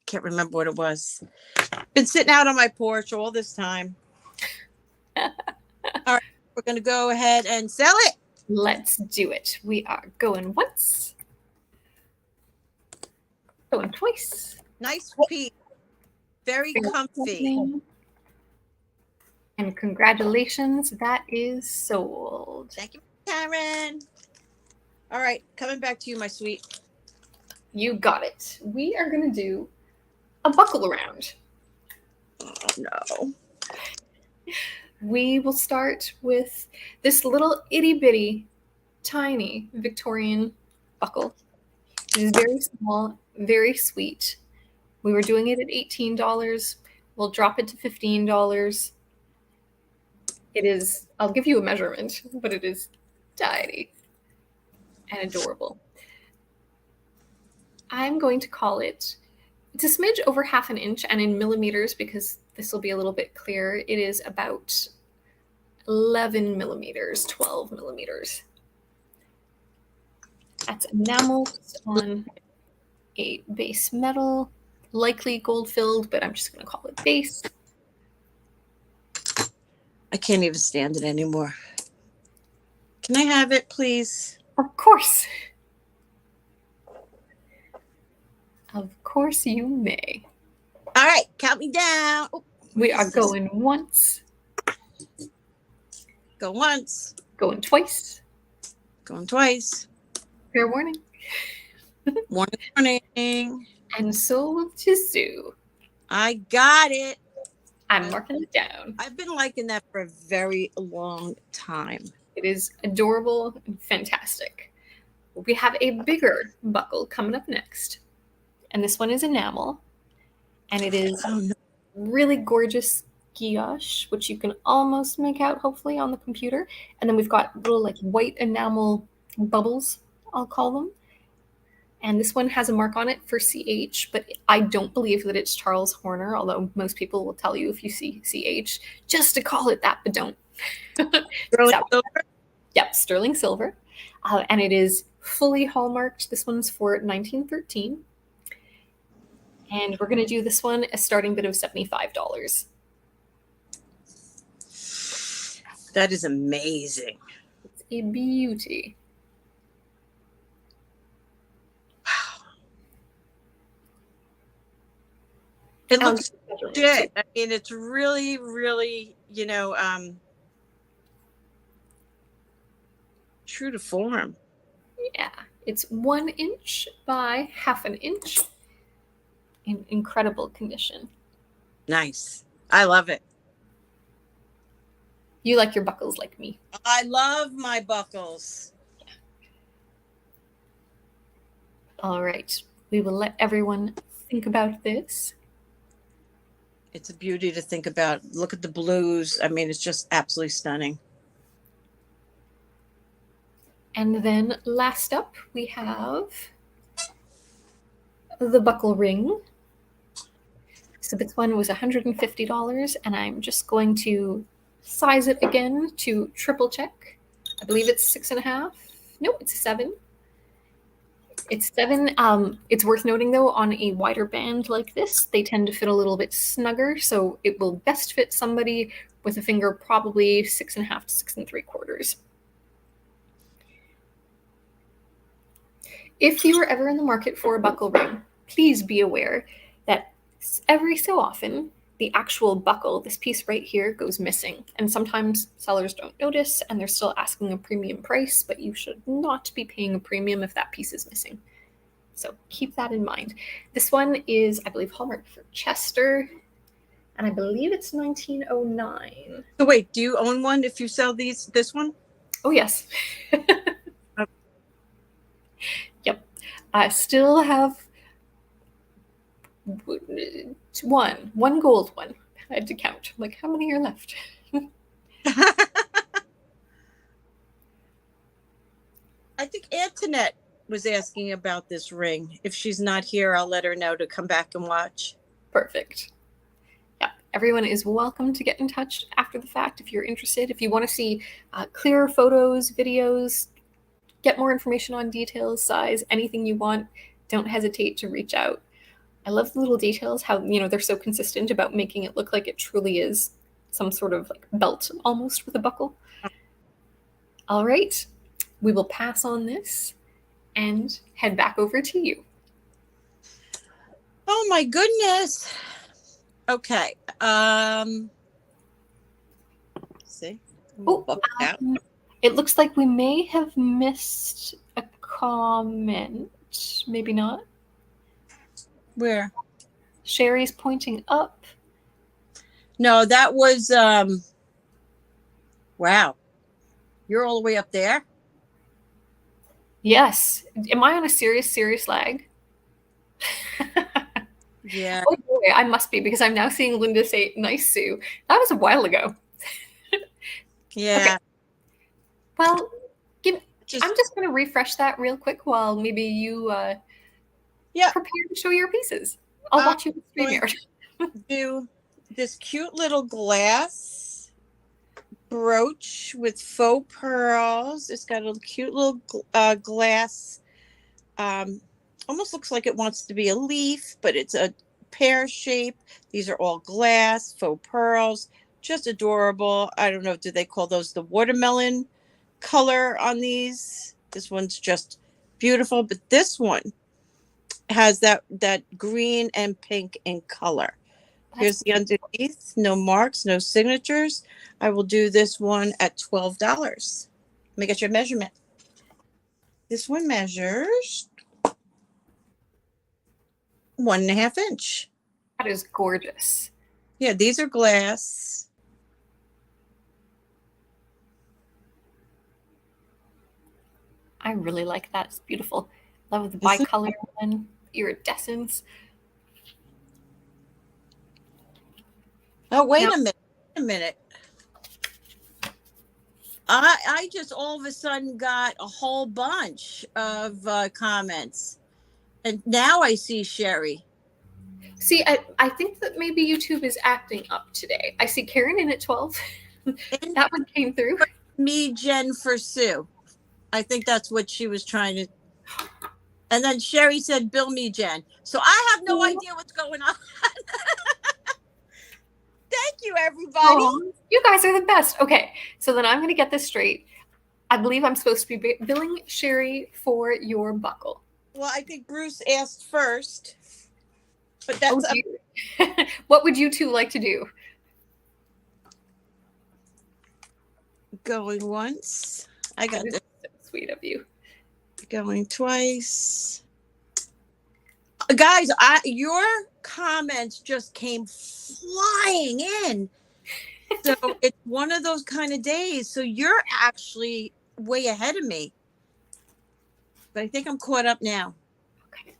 Can't remember what it was. Been sitting out on my porch all this time. All right, we're going to go ahead and sell it. Let's do it. We are going once. Going twice. Nice piece. Very comfy. And congratulations, that is sold. Thank you, Karen. All right, coming back to you, my sweet. You got it. We are going to do a buckle around. Oh, no. We will start with this little itty bitty, tiny Victorian buckle. It is very small, very sweet. We were doing it at $18. We'll drop it to $15. It is, I'll give you a measurement, but it is tiny and adorable. I'm going to call it, it's a smidge over 1/2 inch, and in millimeters, because this will be a little bit clearer, it is about 11 millimeters, 12 millimeters. That's enameled on a base metal, likely gold filled, but I'm just going to call it base. I can't even stand it anymore. Can I have it, please? Of course. Of course you may. All right, count me down. Oh, we are going once. Go once. Going twice. Going twice. Fair warning. Morning, morning. And sold to Sue. I got it. I'm marking it down. I've been liking that for a very long time. It is adorable and fantastic. We have a bigger buckle coming up next. And this one is enamel. And it is really gorgeous guilloche, which you can almost make out, hopefully, on the computer. And then we've got little like white enamel bubbles, I'll call them. And this one has a mark on it for CH, but I don't believe that it's Charles Horner, although most people will tell you if you see CH, just to call it that, but don't. Sterling silver? Yep, sterling silver. And it is fully hallmarked. This one's for 1913. And we're going to do this one a starting bid of $75. That is amazing. It's a beauty. It looks good. I mean, it's really, really, you know, true to form. Yeah, it's 1 inch by 1/2 inch in incredible condition. Nice. I love it. You like your buckles like me. I love my buckles. Yeah. All right. We will let everyone think about this. It's a beauty to think about. Look at the blues. I mean, it's just absolutely stunning. And then last up, we have the buckle ring. So this one was $150, and I'm just going to size it again to triple check. I believe it's 6.5. Nope, it's a 7. It's 7. It's worth noting though, on a wider band like this, they tend to fit a little bit snugger, so it will best fit somebody with a finger probably 6.5 to 6 3/4. If you are ever in the market for a buckle ring, please be aware that every so often the actual buckle, this piece right here, goes missing. And sometimes sellers don't notice and they're still asking a premium price, but you should not be paying a premium if that piece is missing. So keep that in mind. This one is, I believe, hallmarked for Chester, and I believe it's 1909. So wait, do you own one if you sell this one? Oh, yes. Yep. I still have one gold one. I had to count. Like, how many are left? I think Antoinette was asking about this ring. If she's not here, I'll let her know to come back and watch. Perfect. Yeah, everyone is welcome to get in touch after the fact if you're interested. If you want to see clearer photos, videos, get more information on details, size, anything you want, don't hesitate to reach out. I love the little details, how, they're so consistent about making it look like it truly is some sort of like belt almost with a buckle. All right, we will pass on this and head back over to you. Oh my goodness. Okay. See? It looks like we may have missed a comment. Maybe not. Where? Sherry's pointing up. No, that was wow. You're all the way up there? Yes. Am I on a serious lag? Yeah. Oh boy, I must be, because I'm now seeing Linda say nice, Sue. That was a while ago. Yeah. Okay. Well, I'm just going to refresh that real quick while maybe you prepare to show your pieces. I'll watch you on StreamYard. Do this cute little glass brooch with faux pearls. It's got a cute little glass. Almost looks like it wants to be a leaf, but it's a pear shape. These are all glass, faux pearls. Just adorable. I don't know, do they call those the watermelon color on these? This one's just beautiful, but this one has that green and pink in color. Here's the underneath. No marks, no signatures. I will do this one at $12. Let me get your measurement. This one measures 1.5 inch. That is gorgeous. Yeah, these are glass. I really like that. It's beautiful. Love the bicolor one, iridescence. Oh, wait a minute. I just all of a sudden got a whole bunch of comments. And now I see Sherry. See, I think that maybe YouTube is acting up today. I see Karen in at 12. That one came through. Me, Jen for Sue. I think that's what she was trying to. And then Sherry said, Bill me, Jen. So I have no idea what's going on. Thank you, everybody. Oh, you guys are the best. Okay, so then I'm going to get this straight. I believe I'm supposed to be billing Sherry for your buckle. Well, I think Bruce asked first. But that's what would you two like to do? Going once. I got this. So sweet of you. Going twice. Guys, your comments just came flying in. So it's one of those kind of days. So you're actually way ahead of me. But I think I'm caught up now. Okay.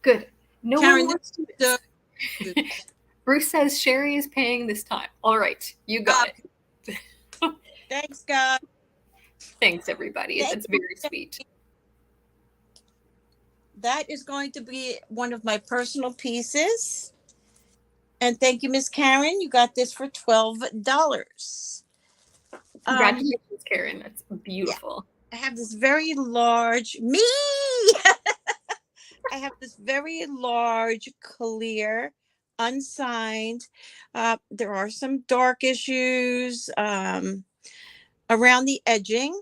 Good. No Karen, one wants to miss. Bruce says Sherry is paying this time. All right. You got it. Thanks, God. Thanks, everybody. That's very sweet. That is going to be one of my personal pieces. And thank you, Miss Karen. You got this for $12. Congratulations, Karen. That's beautiful. I have this very large I have this very large, clear, unsigned. There are some dark issues around the edging.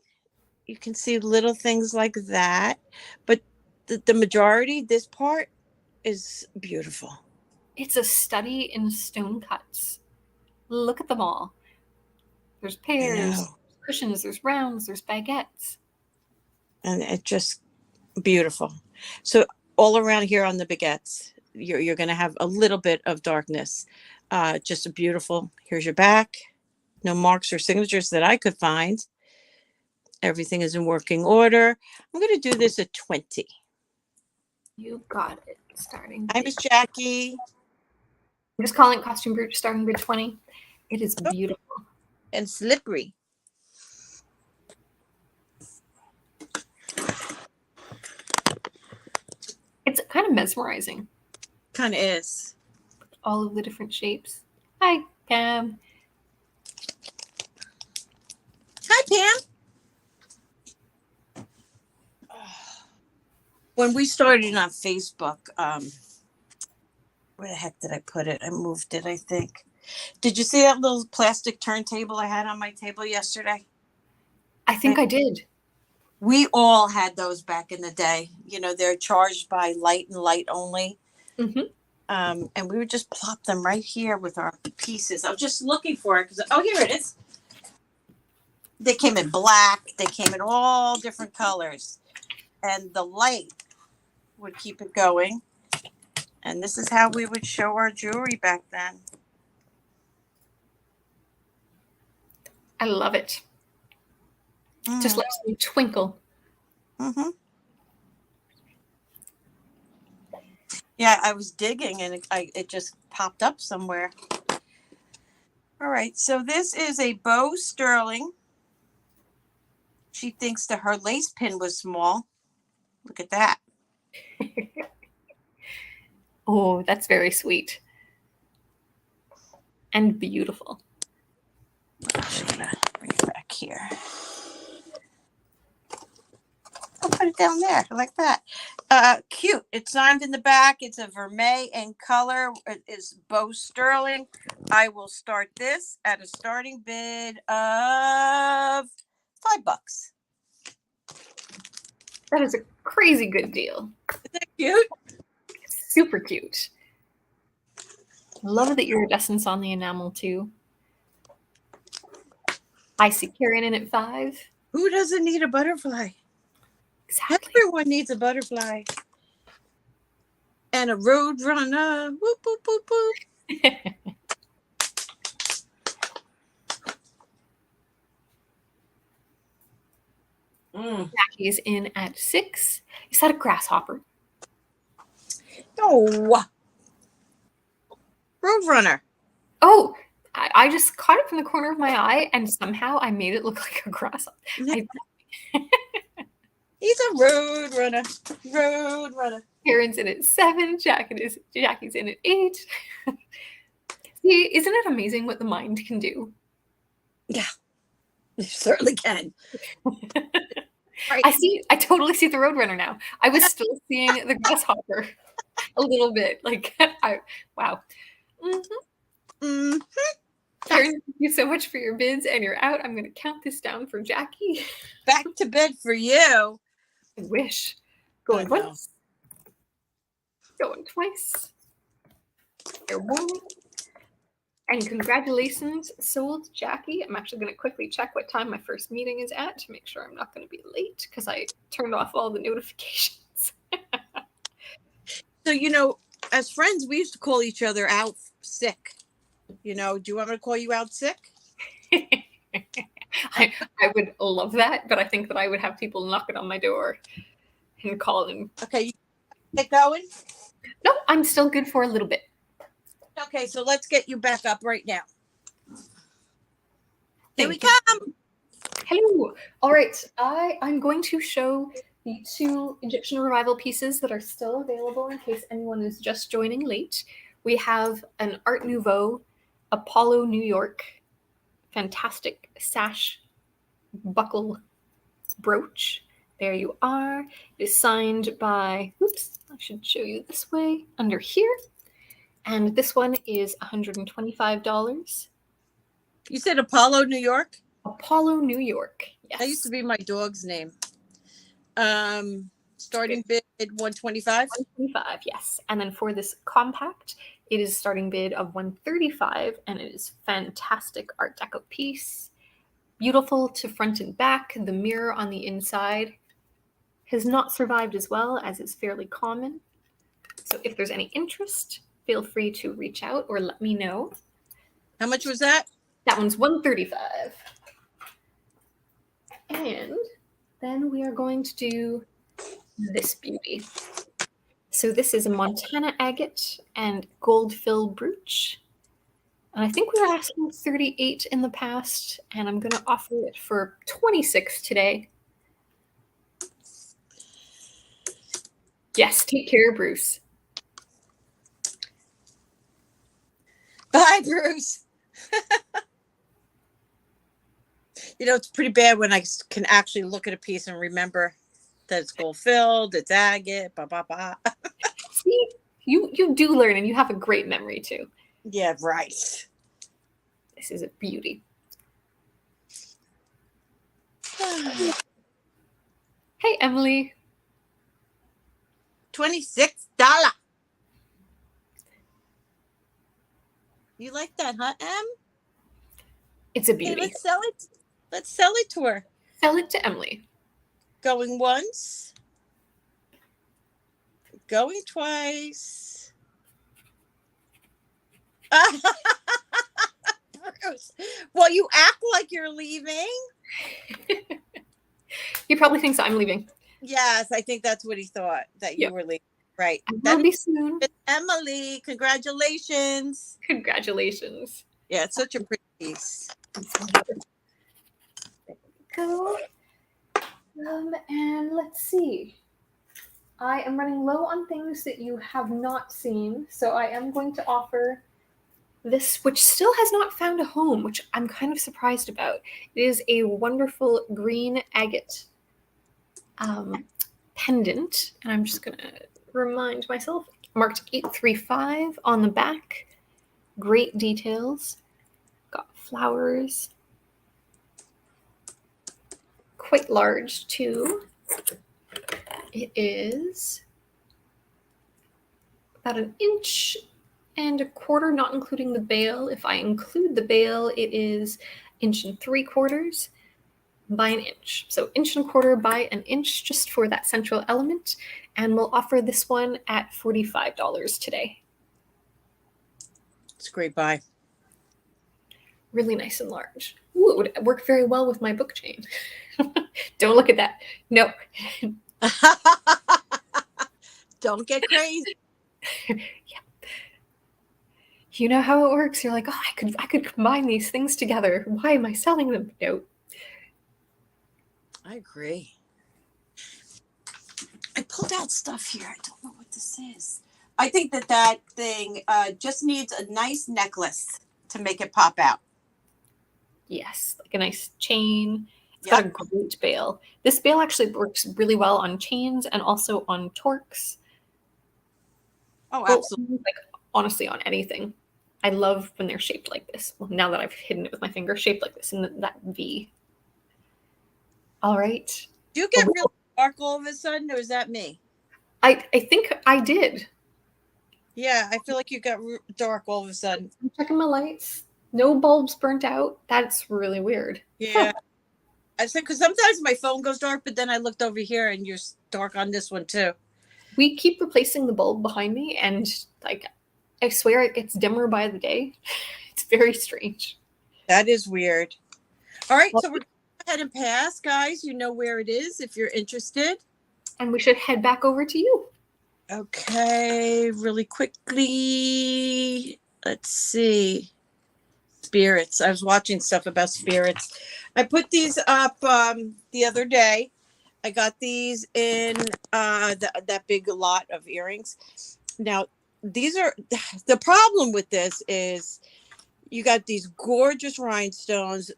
You can see little things like that, but the majority, this part is beautiful. It's a study in stone cuts. Look at them all. There's I pears, know, cushions, there's rounds, there's baguettes. and it's just beautiful. So all around here on the baguettes, you're going to have a little bit of darkness. Just a beautiful. Here's your back. No marks or signatures that I could find. Everything is in working order. I'm going to do this at 20. You got it. Starting. Hi, Miss Jackie. I'm just calling it costume brooch starting bid 20. It is Oh, beautiful. and slippery. It's kind of mesmerizing. Kind of is. All of the different shapes. Hi, Pam. Hi, Pam. When we started on Facebook, where the heck did I put it? I moved it, I think. Did you see that little plastic turntable I had on my table yesterday? I think I did. We all had those back in the day. You know, they're charged by light and light only. Mm-hmm. And we would just plop them right here with our pieces. I was just looking for it because, oh, here it is. They came in black. They came in all different colors. And the light would keep it going. And this is how we would show our jewelry back then. I love it. Just lets me twinkle. Mm-hmm. Yeah, I was digging and it just popped up somewhere. All right, so this is a bow sterling. She thinks that her lace pin was small. Look at that. Oh, that's very sweet. And beautiful. I'm just gonna bring it back here. I'll put it down there. I like that. Cute. It's signed in the back. It's a vermeil in color. It is bow sterling. I will start this at a starting bid of $5. That is a crazy good deal. Isn't that cute? Super cute. Love the iridescence on the enamel too. I see Karen in at 5. Who doesn't need a butterfly? Exactly. Everyone needs a butterfly. And a road runner. Whoop, whoop, whoop, whoop. Jackie's in at 6. Is that a grasshopper? Oh. Road runner. Oh, I just caught it from the corner of my eye and somehow I made it look like a grasshopper. He's a road runner. Road runner. Karen's in at 7. Jackie's in at 8. See, isn't it amazing what the mind can do? Yeah, you certainly can. Right. I totally see the Roadrunner now. I was still seeing the grasshopper a little bit. Like, wow. Mm-hmm. Mm-hmm. Karen, thank you so much for your bids, and you're out. I'm going to count this down for Jackie. Back to bed for you. I wish. Going once. Going twice. You're one. And congratulations, sold Jackie. I'm actually going to quickly check what time my first meeting is at to make sure I'm not going to be late because I turned off all the notifications. So, you know, as friends, we used to call each other out sick. You know, do you want me to call you out sick? I would love that, but I think that I would have people knocking on my door and calling. Okay, you get going? No, I'm still good for a little bit. Okay, so let's get you back up right now. Here we come. Hello. All right, I'm going to show the 2 Egyptian revival pieces that are still available in case anyone is just joining late. We have an Art Nouveau Apollo New York fantastic sash buckle brooch There you are. It is signed by, oops, I should show you this way, under here. And this one is $125. You said Apollo, New York? Apollo, New York. Yes. That used to be my dog's name. Starting bid 125. 125, yes. And then for this compact, it is starting bid of 135, and it is fantastic Art Deco piece. Beautiful to front and back. The mirror on the inside has not survived as well, as is fairly common. So if there's any interest, feel free to reach out or let me know. How much was that? That one's $135. And then we are going to do this beauty. So this is a Montana agate and gold fill brooch. And I think we were asking 38 in the past, and I'm going to offer it for 26 today. Yes, take care, Bruce. Bye, Bruce. You know, it's pretty bad when I can actually look at a piece and remember that it's gold filled, it's agate, blah, blah, blah. See, you do learn, and you have a great memory too. Yeah, right. This is a beauty. Hey, Emily. $26. You like that, huh, Em? It's a Hey, beauty. let's sell it. Let's sell it to her. Sell it to Emily. Going once. Going twice. Bruce. Well, you act like you're leaving. He probably thinks I'm leaving. Yes, I think that's what he thought, that you Yep. were leaving. Right. That'll be soon. Emily, congratulations. Congratulations. Yeah, it's such a pretty piece. There we go. And let's see. I am running low on things that you have not seen, so I am going to offer this, which still has not found a home, which I'm kind of surprised about. It is a wonderful green agate pendant, and I'm just going to remind myself, marked 835 on the back. Great details. Got flowers. Quite large too. It is about 1.25 inches, not including the bail. If I include the bail, it is 1.75 inches by 1 inch. So 1.25 inches by 1 inch, just for that central element. And we'll offer this one at $45 today. It's a great buy. Really nice and large. Ooh, it would work very well with my book chain. Don't look at that. No. Don't get crazy. Yeah. You know how it works. You're like, oh, I could combine these things together. Why am I selling them? No. I agree. I pulled out stuff here. I don't know what this is. I think that thing just needs a nice necklace to make it pop out. Yes, like a nice chain. It's got a great bail. This bail actually works really well on chains and also on torques. Oh, absolutely. Like, honestly, on anything. I love when they're shaped like this. Well, now that I've hidden it with my finger, shaped like this in that V. All right. Do you get really dark all of a sudden, or is that me? I think I did. Yeah, I feel like you got dark all of a sudden. I'm checking my lights. No bulbs burnt out. That's really weird. Yeah. I said, because sometimes my phone goes dark, but then I looked over here and you're dark on this one too. We keep replacing the bulb behind me, and like, I swear it gets dimmer by the day. It's very strange. That is weird. All right, so we're going to go ahead and pass, guys. You know where it is if you're interested. And we should head back over to you. Okay, really quickly. Let's see. Spirits. I was watching stuff about spirits. I put these up the other day. I got these in that big lot of earrings. Now, these are the problem with this is you got these gorgeous rhinestones,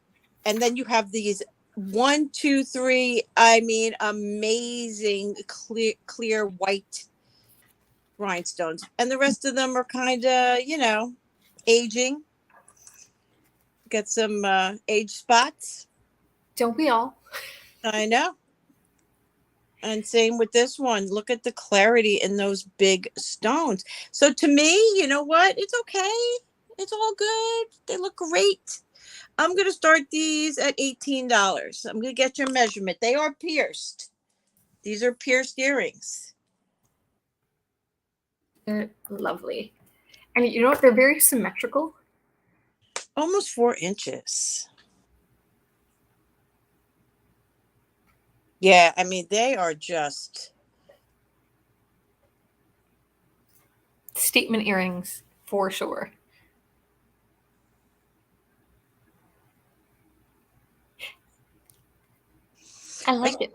and then you have these 1, 2, 3. I mean, amazing clear white rhinestones, and the rest of them are kind of, aging. Get some age spots. Don't we all? I know. And same with this one. Look at the clarity in those big stones. So to me, you know what? It's okay. It's all good. They look great. I'm going to start these at $18. I'm going to get your measurement. They are pierced. These are pierced earrings. They're lovely. And you know what? They're very symmetrical. Almost 4 inches. Yeah, I mean, they are just Statement earrings for sure. I like it.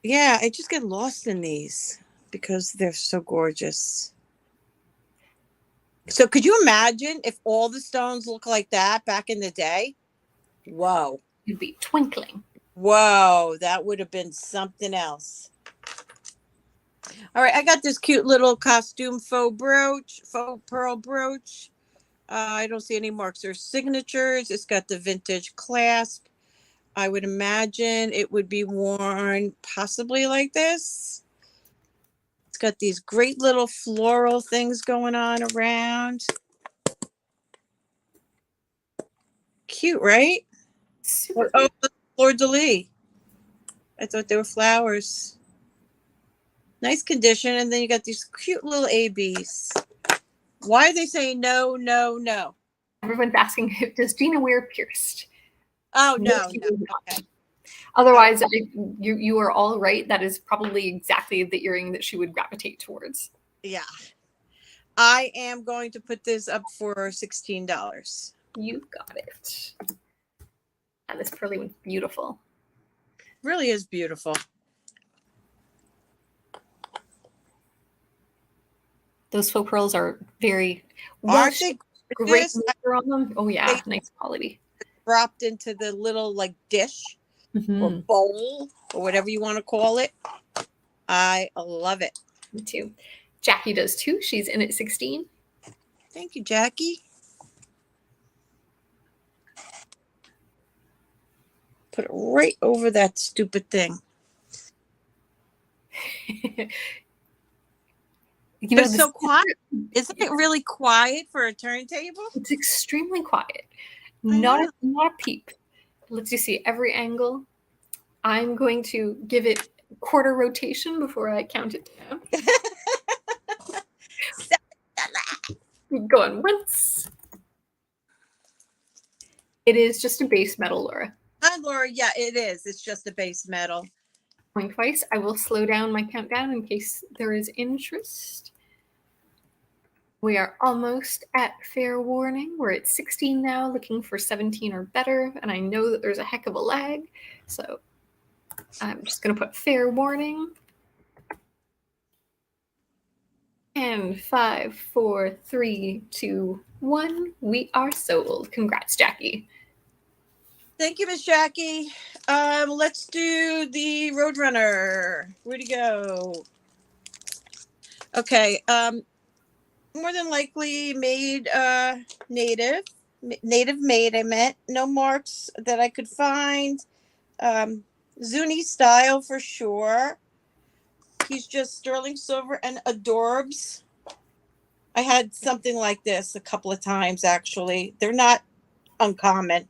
Yeah, I just get lost in these because they're so gorgeous. So could you imagine if all the stones look like that back in the day? Whoa. You'd be twinkling. Whoa, that would have been something else. All right, I got this cute little costume faux pearl brooch. I don't see any marks or signatures. It's got the vintage clasp. I would imagine it would be worn possibly like this. It's got these great little floral things going on around. Cute, right? Super Oh, fleur de lis. I thought they were flowers. Nice condition. And then you got these cute little ABs. Why are they saying no, no, no? Everyone's asking, does Gina wear pierced? Oh, no. Okay. Otherwise, you are all right. That is probably exactly the earring that she would gravitate towards. Yeah. I am going to put this up for $16. You got it. And this pearly one's beautiful. Really is beautiful. Those faux pearls are very Aren't they great gorgeous? on them. Oh yeah, nice quality. Dropped into the little like dish or bowl or whatever you want to call it. I love it. Me too. Jackie does too. She's in at 16. Thank you, Jackie. Put it right over that stupid thing. It's so quiet. Isn't it really quiet for a turntable? It's extremely quiet. Not a peep. Let's just see every angle. I'm going to give it quarter rotation before I count it down. Going once. It is just a base metal, Laura. Hi, Laura. Yeah, it is. It's just a base metal. Going twice. I will slow down my countdown in case there is interest. We are almost at fair warning. We're at 16 now, looking for 17 or better. And I know that there's a heck of a lag. So I'm just going to put fair warning. And 5, 4, 3, 2, 1. We are sold. Congrats, Jackie. Thank you, Miss Jackie. Let's do the Roadrunner. Where'd he go? Okay. More than likely made native made. I meant no marks that I could find. Zuni style for sure. He's just sterling silver and adorbs. I had something like this a couple of times actually. They're not uncommon.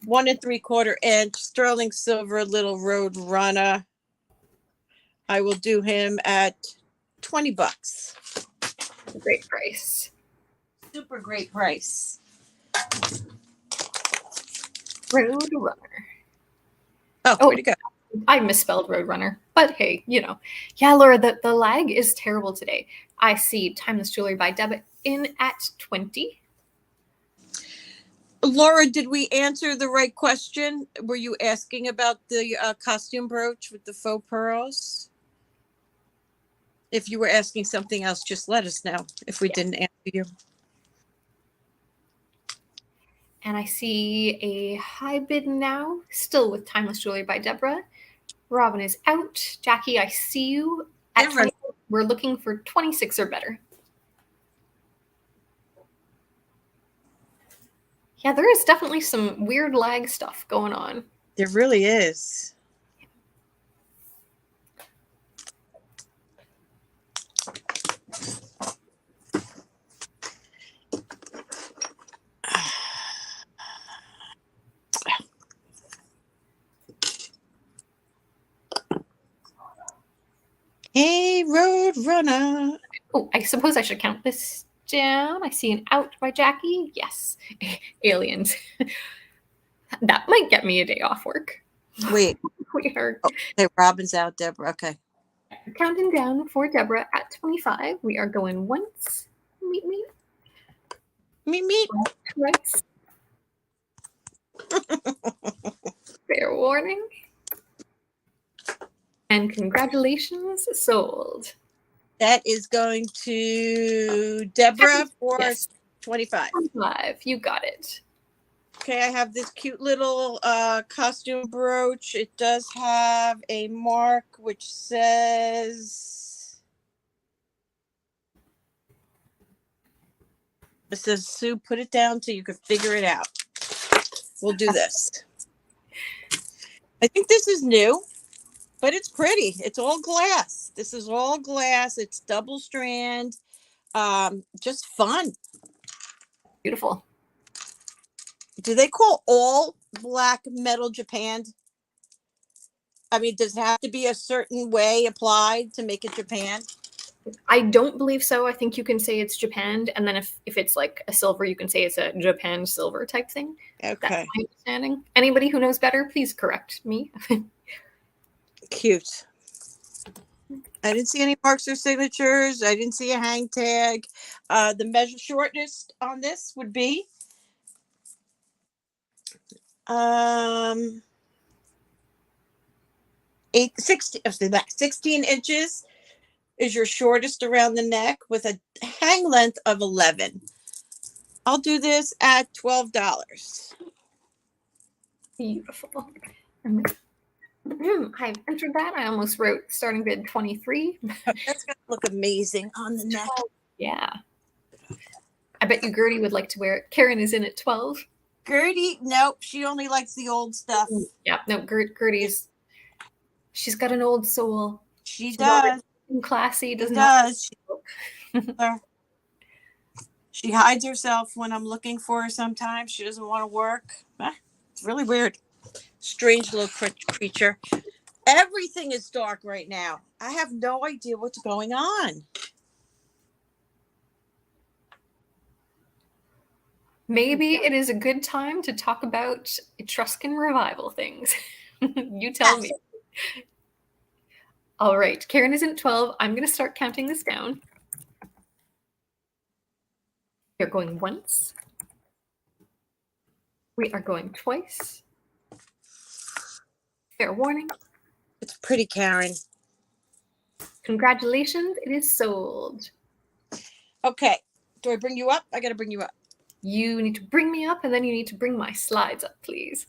1 3/4 inch sterling silver little road runner. I will do him at $20. Great price. Super great price. Road Runner. Oh, way to go. I misspelled Roadrunner, but hey, you know. Yeah, Laura, the lag is terrible today. I see Timeless Jewelry by Debit in at 20. Laura, did we answer the right question? Were you asking about the costume brooch with the faux pearls? If you were asking something else, just let us know if we didn't answer you. And I see a high bid now, still with Timeless Jewelry by Deborah. Robin is out. Jackie, I see you at 20. We're looking for 26 or better. Yeah, there is definitely some weird lag stuff going on. There really is. Hey, Road Runner. Oh, I suppose I should count this down. I see an out by Jackie. Yes. Aliens. That might get me a day off work. Wait. We are Okay, Robin's out, Deborah. Okay. Counting down for Deborah at 25. We are going once. Meet me. Meet me. Twice. Fair warning. And congratulations, sold. That is going to Deborah for 25. 25. You got it. Okay, I have this cute little costume brooch. It does have a mark which says, Sue, put it down so you can figure it out. We'll do this. I think this is new, but it's pretty. It's all glass. This is all glass. It's double strand. Just fun. Beautiful. Do they call all black metal japanned? I mean, does it have to be a certain way applied to make it japanned? I don't believe so. I think you can say it's japanned, and then if it's like a silver, you can say it's a japanned silver type thing. Okay. That's my understanding. Anybody who knows better, please correct me. Cute. I didn't see any marks or signatures. I didn't see a hang tag. The measure shortness on this would be 16 inches is your shortest around the neck with a hang length of 11. I'll do this at $12. Beautiful. I've entered that. I almost wrote starting bid 23. That's going to look amazing on the neck. Yeah. I bet you Gertie would like to wear it. Karen is in at 12. Gertie, nope. She only likes the old stuff. Yeah, no, Gertie's, she's got an old soul. She's does. Classy, does not. She hides herself when I'm looking for her sometimes. She doesn't want to work. It's really weird. Strange little creature. Everything is dark right now. I have no idea what's going on. Maybe it is a good time to talk about Etruscan revival things. You tell me. All right, Karen is at 12. I'm going to start counting this down. We are going once. We are going twice. Fair warning. It's pretty, Karen. Congratulations, it is sold. Okay, do I bring you up? I got to bring you up. You need to bring me up, and then you need to bring my slides up, please.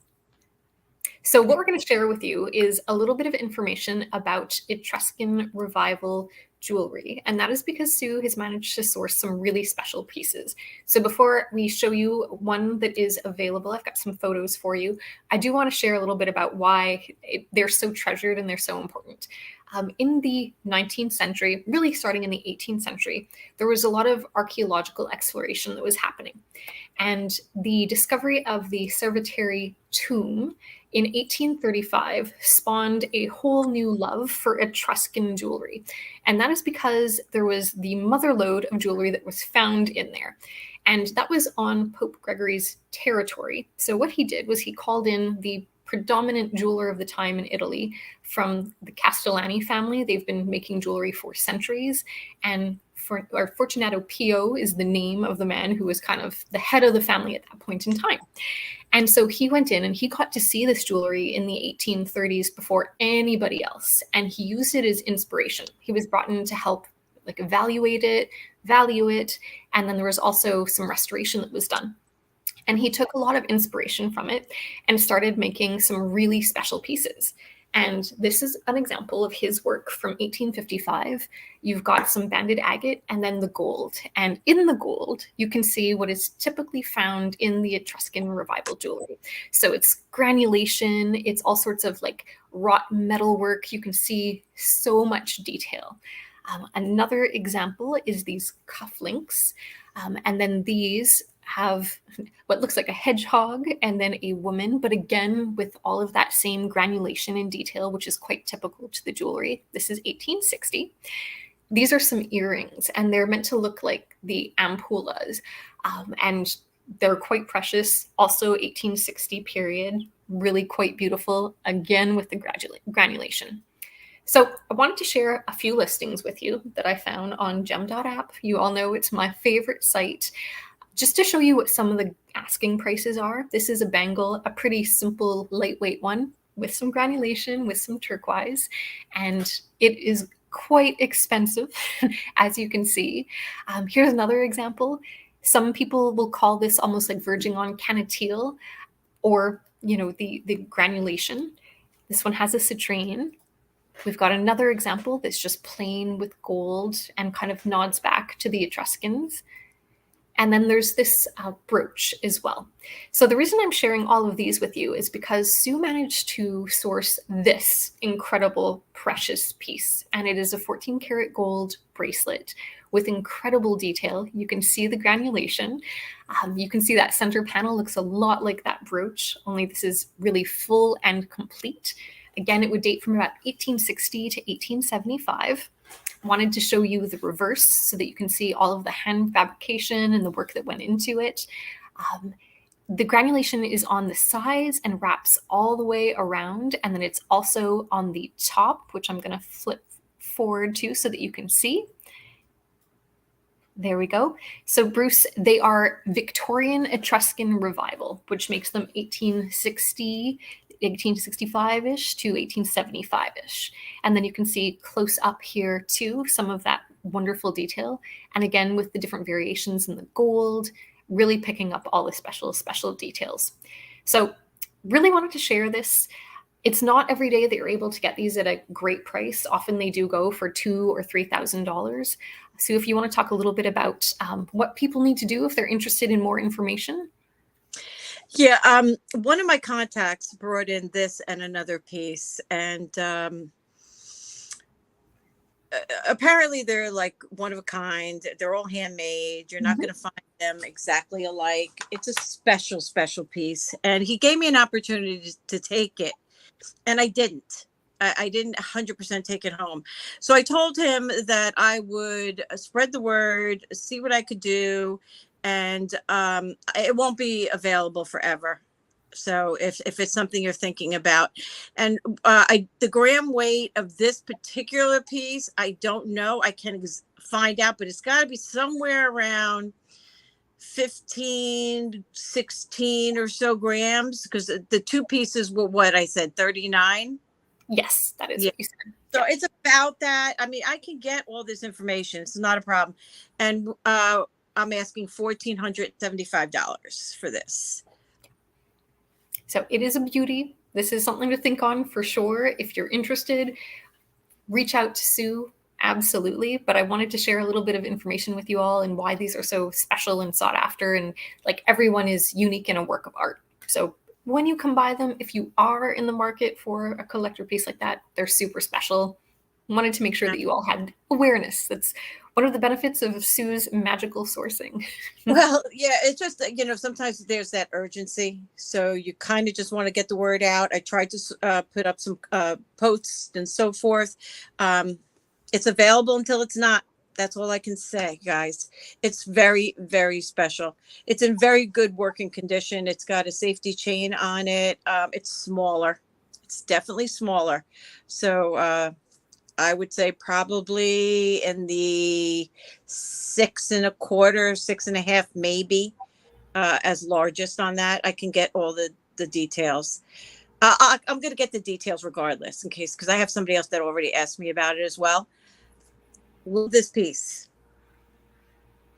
So what we're going to share with you is a little bit of information about Etruscan revival jewelry. And that is because Sue has managed to source some really special pieces. So before we show you one that is available, I've got some photos for you. I do want to share a little bit about why they're so treasured and they're so important. In the 19th century, really starting in the 18th century, there was a lot of archaeological exploration that was happening. And the discovery of the Cerveteri tomb in 1835 spawned a whole new love for Etruscan jewelry. And that is because there was the motherlode of jewelry that was found in there. And that was on Pope Gregory's territory. So what he did was he called in the predominant jeweler of the time in Italy from the Castellani family. They've been making jewelry for centuries. And Fortunato Pio is the name of the man who was kind of the head of the family at that point in time. And so he went in and he got to see this jewelry in the 1830s before anybody else. And he used it as inspiration. He was brought in to help evaluate it, value it. And then there was also some restoration that was done. And he took a lot of inspiration from it and started making some really special pieces. And this is an example of his work from 1855. You've got some banded agate and then the gold. And in the gold, you can see what is typically found in the Etruscan revival jewelry. So it's granulation, it's all sorts of like wrought metal work. You can see so much detail. Another example is these cufflinks. And then these have what looks like a hedgehog and then a woman, but again, with all of that same granulation and detail, which is quite typical to the jewelry. This is 1860. These are some earrings, and they're meant to look like the ampoulas, and they're quite precious. Also 1860 period, really quite beautiful, again with the granulation. So I wanted to share a few listings with you that I found on gem.app. You all know it's my favorite site. Just to show you what some of the asking prices are, this is a bangle, a pretty simple, lightweight one with some granulation, with some turquoise, and it is quite expensive, as you can see. Here's another example. Some people will call this almost like verging on canatile, or, you know, the granulation. This one has a citrine. We've got another example that's just plain with gold and kind of nods back to the Etruscans. And then there's this brooch as well. So the reason I'm sharing all of these with you is because Sue managed to source this incredible precious piece. And it is a 14 karat gold bracelet with incredible detail. You can see the granulation. You can see that center panel looks a lot like that brooch, only this is really full and complete. Again, it would date from about 1860 to 1875. Wanted to show you the reverse so that you can see all of the hand fabrication and the work that went into it. The granulation is on the sides and wraps all the way around, and then it's also on the top, which I'm going to flip forward to so that you can see. There we go. So Bruce, they are Victorian Etruscan Revival, which makes them 1865-ish to 1875-ish. And then you can see close up here too, some of that wonderful detail. And again, with the different variations in the gold, really picking up all the special details. So really wanted to share this. It's not every day that you're able to get these at a great price. Often they do go for $2,000 or $3,000. So if you want to talk a little bit about what people need to do if they're interested in more information. Yeah, one of my contacts brought in this and another piece, and apparently they're like one of a kind. They're all handmade. You're not going to find them exactly alike. It's a special piece, and he gave me an opportunity to take it, and I didn't. I didn't 100% take it home. So I told him that I would spread the word, see what I could do, and it won't be available forever. So if it's something you're thinking about, and the gram weight of this particular piece, I don't know. I can find out, but it's got to be somewhere around 15, 16 or so grams, because the two pieces were what I said, 39. Yes, that is what you said. So it's about that. I mean, I can get all this information. It's not a problem. And I'm asking $1,475 for this. So it is a beauty. This is something to think on for sure. If you're interested, reach out to Sue. Absolutely. But I wanted to share a little bit of information with you all and why these are so special and sought after. And like everyone is unique in a work of art. So when you come by them, if you are in the market for a collector piece like that, they're super special. I wanted to make sure that you all had awareness. That's one of the benefits of Sue's magical sourcing. Well, yeah, it's just, sometimes there's that urgency. So you kind of just want to get the word out. I tried to put up some posts and so forth. It's available until it's not. That's all I can say, guys. It's very, very special. It's in very good working condition. It's got a safety chain on it. It's smaller. It's definitely smaller. So I would say probably in the 6.25, 6.5, maybe as largest on that. I can get all the details. I'm going to get the details regardless because I have somebody else that already asked me about it as well. Love this piece.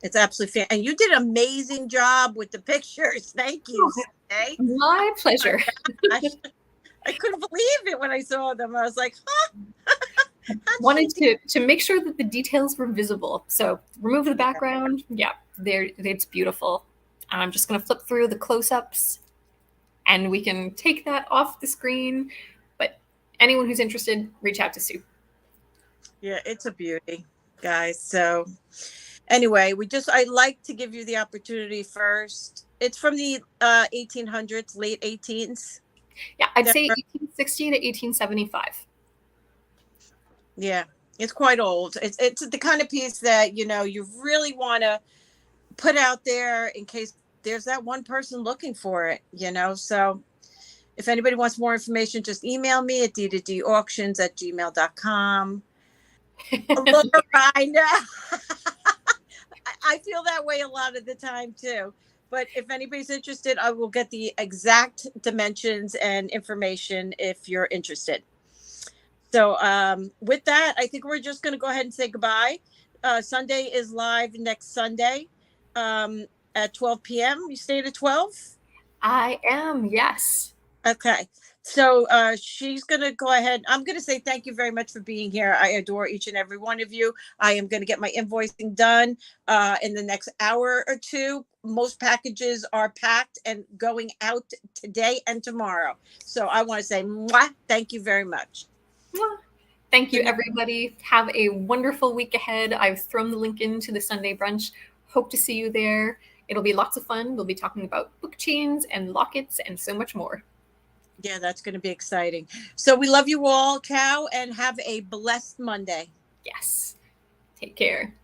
It's absolutely and you did an amazing job with the pictures. Thank you. Sundae. My pleasure. Gosh, I couldn't believe it when I saw them. I was like, huh? Wanted to make sure that the details were visible. So remove the background. Yeah, it's beautiful. And I'm just going to flip through the close-ups and we can take that off the screen. But anyone who's interested, reach out to Sue. Yeah, it's a beauty, guys. So anyway, I'd like to give you the opportunity first. It's from the 1800s, late 18s. Yeah, I'd say 1860 to 1875. Yeah, it's quite old. It's the kind of piece that, you know, you really want to put out there in case there's that one person looking for it, you know. So if anybody wants more information, just email me at d2dauctions@gmail.com. Laura, I know. I feel that way a lot of the time too. But if anybody's interested, I will get the exact dimensions and information if you're interested. So with that, I think we're just going to go ahead and say goodbye. Sunday is live next Sunday at 12 p.m. You stayed at 12? I am, yes. Okay. So she's going to go ahead. I'm going to say thank you very much for being here. I adore each and every one of you. I am going to get my invoicing done in the next hour or two. Most packages are packed and going out today and tomorrow. So I want to say mwah, thank you very much. Thank you, everybody. Have a wonderful week ahead. I've thrown the link into the Sunday brunch. Hope to see you there. It'll be lots of fun. We'll be talking about book chains and lockets and so much more. Yeah, that's going to be exciting. So we love you all, Cow, and have a blessed Monday. Yes. Take care.